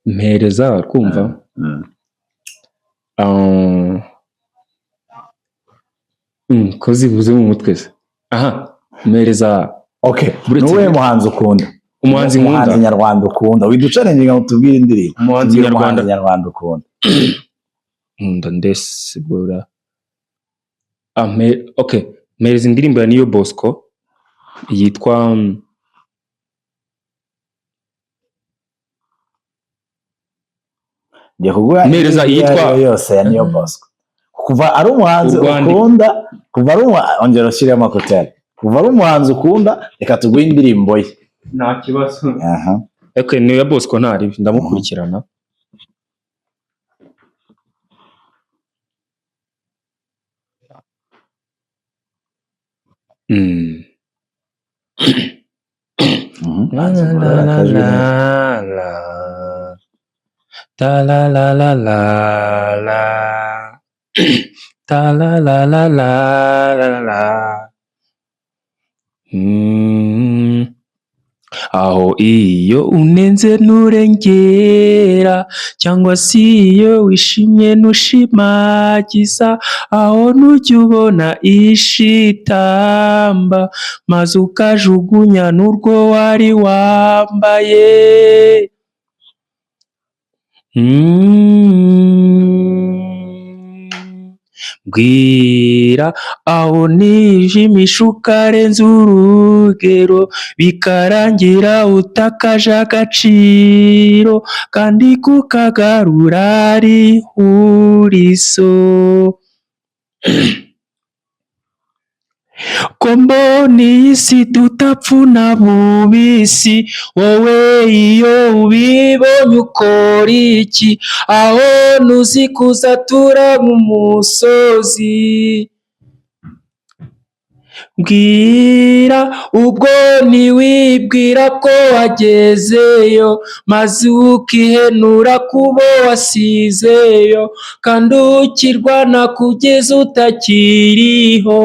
mpereza kumva. Ko zivuze mu mutwe se. Aha, mpereza. Okay, nuwe muhanzi ukunda? Umuhanzi nyarwanda ukunda? Widuchallenging utubwire indirimbo. Umuhanzi nyarwanda ukunda? Nkunda ndetse bora. Okay, mpereza indirimbo ya Niyo Bosco yitwa mpereza yitwa yose ya Niyo Bosco. Kuva ari umuhanzi ukunda, ongera ushyiremo akoteri. Kuva ari umuhanzi ukunda, reka tuguhe indirimbo ye. Nta kibazo. Okay, Niyo Bosco ntari ndamukurikirana. Ta la la la la la ta la la la la la. Aho iyo unenze nurengera, cyangwa si iyo wishimye nushimagiza, aho nujya ubona ishitamba, maze ukajugunya n'urwo wari wambaye. mbwira aho nijimisha ukarenza urugero bikarangira utakaje agaciro kandi kukagarura ari ihurizo ko mbona iyi si tutapfuna bubisi wowe iyo ubibonye ukora iki aho ntuzi kuzatura mu musozi mbwira ubwo ntiwibwira ko wagezeyo maze ukihenura kubo wasizeyo kandi ukirwana kugeza utakiriho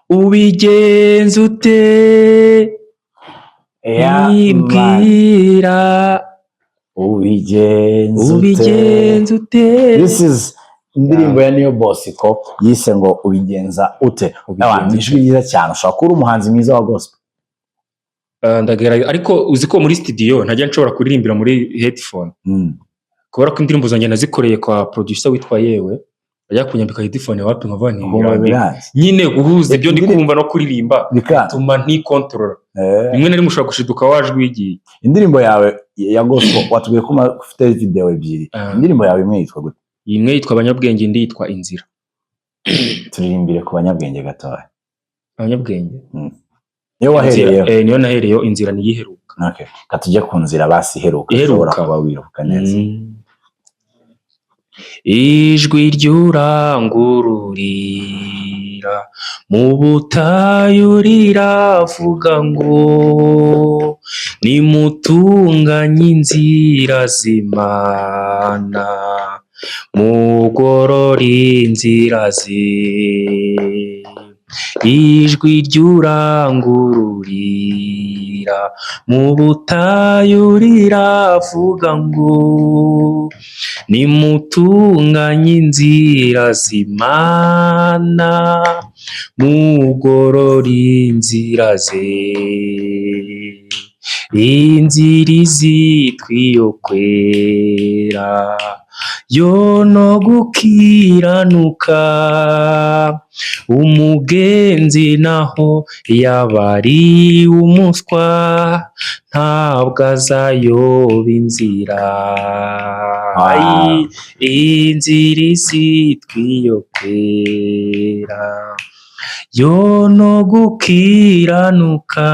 ubigenza ute mbwira ubigenza ute This is indirimbo ya Neo Bosco yise ngo ubigenza ute. Abantu ijwi ryiza cyane, ushobora kuba umuhanzi mwiza wa gospel. Ndagerageza ariko uzi ko muri studio ntajya nshobora kuririmbira muri headphone kubera ko indirimbo zanjye nazikoreye kwa producer witwa Yewe ajya kunyambika headphone wapi nkavuga nti nyine guhuza ibyo ndi kumva no kuririmba bituma ntikontorora rimwe na rimwe ushobora gushiduka wajwi igiye. Indirimbo yawe ya gospel watubwiye ko ufite video ebyiri, indirimbo yawe imwe yitwa gute? Imwe yitwa Abanyabwenge, indi yitwa Inzira. Turirimbire ku Banyabwenge gatoya. Abanyabwenge niyo wahereyeho? Niyo nahereyeho. Inzira ni yiheruka. Okay, katujye ku Nzira basi heruka ushobora kuba wiruka neza. Ijwi ry'urangururira mu butayu riravuga ngo nimutunganye inzira z'Imana mugorora inzira ze. Ijwi ry'urangururira mu butayu riravuga ngo nimutunganye inzira z'Imana mugorora inzira ze. Inzira izitwa iyo kwera yo no gukiranuka umugenzi naho yaba ari umuswa ntabwo azayoba inzira. Inzira izitwa iyo kwera yo no gukiranuka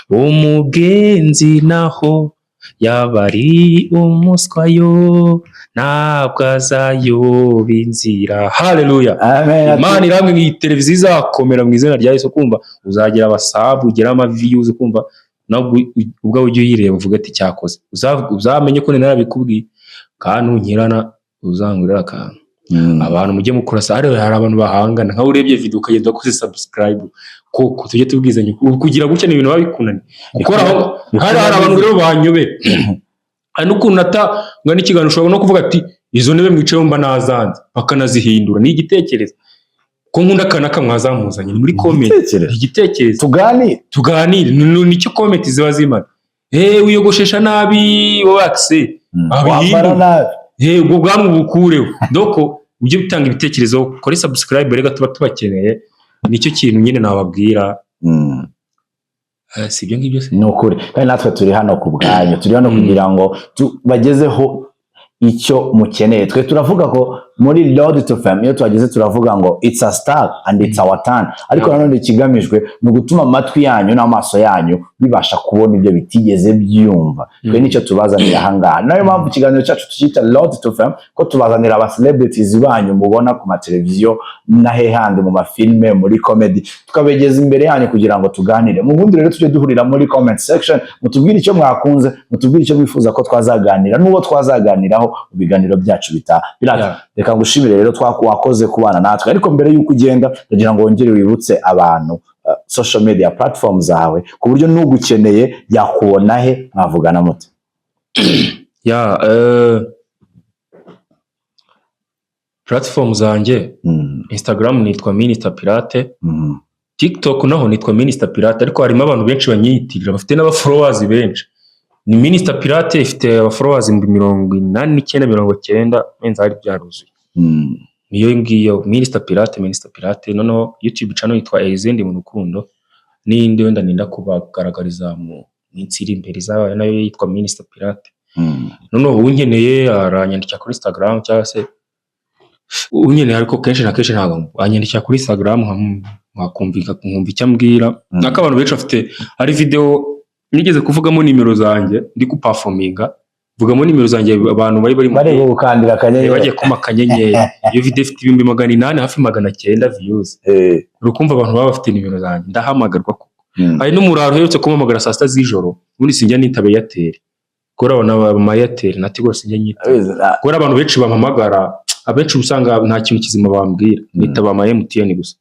umugenzi naho yaba ari umuswa yo ntabwo azayoba inzira. Haleluya, Imana iramwe mu televiziyo izakomera mu izina rya Yesu, kumva uzagira abasabu ugira ama-views kumva nabwo ubwo ujye uyireba uvuga ati cyakoze uzamenye ko narabikubwiye kandi unkirana uzangurira akantu. Abantu mujye mukora hari abantu bahangana nka urebye video ukagenda ukoze subscribe ko tujye tubwizanye kugira gutya ibintu babikunani ukora aho hari abantu rero banyobera hari n'ukuntu ngo n'ikiganiro ushobora no kuvuga ati izo ntebe mwicaye mba nazanze bakanazihindura. Ni igitekerezo ko nkunda akana kamwazamuzanye muri comment igitekerezo tuganire nicyo comment ziba zimana. Wiyogoshesha nabi waxe wambara ubwo bwangu bukureho doko ujye bitanga ibitekerezo kuri subscribe rega tuba tubakeneye. Nicyo kintu nyine nababwira. Si ibyo ngibyo se? Ni ukuri kandi natwe turi hano ku bwanyu, turi hano kugira ngo bagezeho icyo mukeneye. Twe turavuga ko muri Lord to Fame iyo twageze turavuga ngo it's a start and it's our turn, ariko nanone ikigamijwe ni ugutuma amatwi yanyu n'amaso yanyu bibasha kubona ibyo bitigeze byumva. Twe nicyo tubazanira ahangaha, nayo mpamvu ikiganiro cyacu tukita Lord to Fame, ko tubazanira aba celebrities banyu mubona ku mateleviziyo na hehandi mu mafilme muri comedy, tukabegeza imbere yanyu kugira ngo tuganire. Mu bundi rero tujye duhurira muri comment section, mutubwire icyo mwakunze, mutubwire icyo mwifuza ko twazaganira n'uwo twazaganiraho mu biganiro byacu bitaha. Reka ngushimire rero wakoze kubana natwe, ariko mbere y'uko ugenda ndagira ngo wongere wibutse abantu social media platforms zawe ku buryo n'ugukeneye yakubona he mwavugana mute? Platform zanjye Instagram nitwa Minister Pirate, TikTok naho nitwa Minister Pirate, ariko harimo abantu benshi banyiyitirira bafite n'aba followers benshi. ni Minister Pirate ifite aba followers 89 menza hari byaruzuye. Niyo ngiyo Minister Pirate noneho YouTube channel yitwa Elizende mu rukundo n'indi wenda ninda kubagaragariza mu minsi iri imbere izaba nayo yitwa Minister Pirate. Noneho unyeneye aranyandikira kuri Instagram cyangwa se unyeneye ariko kenshi na kenshi ntago anyandikira kuri Instagram nkumva icyo ambwira. Naka abantu benshi bafite ari video nigeze kuvugamo nimero zanjye ndi ku performinga vugamo nimero zanjye abantu bari gukandira akanyenyeri bagiye kuma kanyenyeri iyo video ifite 800 hafi 900 views urukumva abantu baba bafite nimero zanjye ndahamagarwa ko ari n'umuraro herutse kumamagara saa 7 z'ijoro ubundi sinjya nitabe Airtel kora abana Airtel nati rwose sinjya nyita kora abantu benshi bamamagara abenshi usanga nta kintu kizima bambwira nitaba ama MTN gusa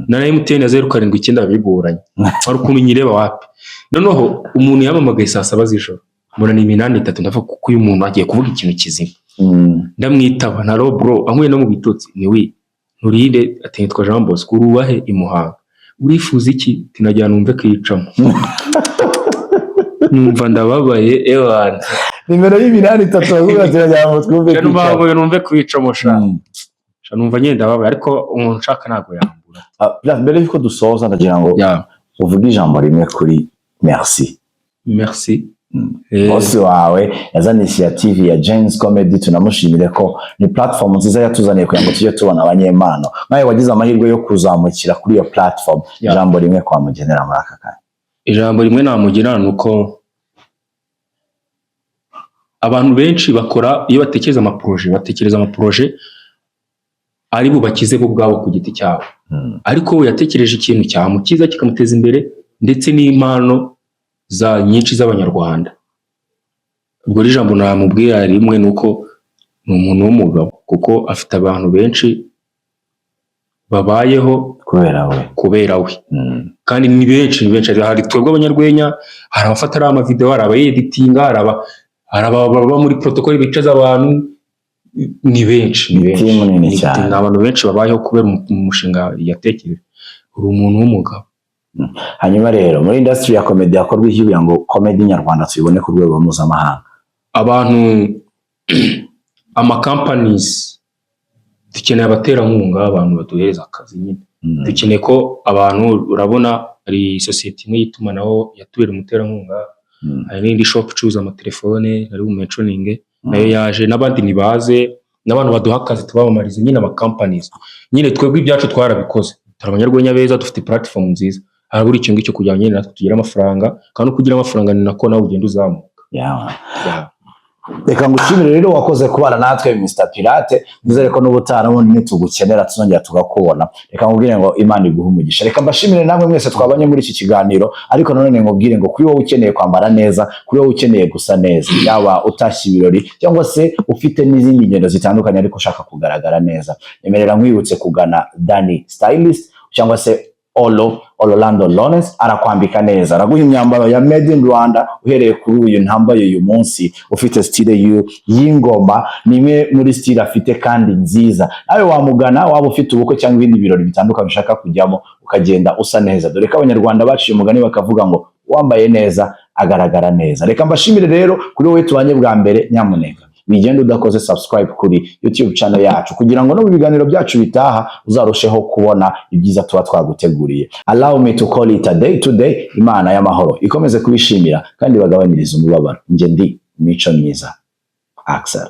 na MTN ya 07 bigoranye ari ukuntu nyireba wapi noneho umuntu yamamagaye saa 7 z'ijoro mbona ni 8:3 ndavuga kuko uyu muntu agiye kuvuga ikintu kizima ndamwitaba na bro ankuye no mu bitotsi ni we nturinde atenitwa Jean Bosco urubahe imuhanga urifuza iki tinajyana numve kwicamo numva ndababaye ewana nimero y'8:3 ahubwo tinajyana mu twumve kwicamo numve kwicamo sha numva nyenda ndababaye ariko umuntu ushaka nago yambura mbere yuko dusoza ndagira ngo uvuge ijambo rimwe kuri merci bosi wawe yazanye initiative ya James Comedy tunamushimire ko ni platform nziza yatuzaniye kugira ngo tujye tubona abanyempano nawe wagize amahirwe yo kuzamukira kuri iyo platform ijambo rimwe kwa mugenera muri aka kanya ijambo rimwe namugenera nuko abantu benshi bakora iyo batekereza amaproje ari bubakize bo bwabo ku giti cyabo ariko yatekereje ikintu cyamukiza kikamuteza imbere ndetse n'impano za nyinshi z'abanyarwanda ubwo ijambo namubwira rimwe nuko ni umuntu w'umugabo kuko afite abantu benshi babayeho kubera we kandi ni benshi hari twebwe abanyarwenya hari abafata ama video hari abayeditinga hari ababa muri protocol bicaza abantu ni benshi ni abantu benshi babayeho kubera umushinga yatekereje uri umuntu w'umugabo. Hanyuma rero muri industry ya comedy yakorwa ihibuye ngo comedy nyarwanda tuyibone ku rwego mpuzamahanga abantu ama companies dukeneye abaterankunga abantu baduhereza akazi nyine dukeneye ko abantu urabona ari society imwe yitumanaho yatubera umuterankunga hari n'indi shop icuruza amatelefone ari mu mentioning nayo yaje n'abandi nibaze n'abantu baduha akazi tubamamariza nyine ama companies nyine twebwe ibyacu twarabikoze turabanyarwenya beza dufite platform nziza haraburi ikintu cyo kujyanye nyine natwe tugira amafaranga kandi kugira amafaranga ni nako nawe ugenda uzamuka. Reka ngushimire rero wakoze kubana natwe Mr Pirate nizere ko n'ubutarabundi nitugukenera tuzongera tugakubona. Reka ngubwire ngo Imana iguhe umugisha. Reka mbashimire namwe mwese twabanye muri iki kiganiro ariko none ngubwire ngo kuri wowe ukeneye kwambara neza kuri wowe ukeneye gusa neza yaba utashye ibirori cyangwa se ufite n'izindi ngendo zitandukanye ariko ushaka kugaragara neza emerera nkwibutse kugana Danny Stylist cyangwa se Orlando Lawrence arakwambika neza araguha imyambaro ya made in Rwanda uhereye kuri uyu ntambaye uyu munsi ufite style y'ingoma nimwe muri style afite kandi nziza nawe wamugana waba ufite ubukwe cyangwa ibindi birori bitandukanye ushaka kujyamo ukagenda usa neza dore ko abanyarwanda baciye umugani bakavuga ngo wambaye neza agaragara neza. Reka mbashimire rero kuri wowe tubanye bwa mbere nyamuneka wigenda udakoze subscribe kuri YouTube channel yacu kugira ngo no mu biganiro byacu bitaha uzarusheho kubona ibyiza tuba twaguteguriye. Allow me to call it a day today. Imana y'amahoro ikomeze kubishimira kandi bagabanyiriza umubabaro. Nje ndi Mico Myiza Axel.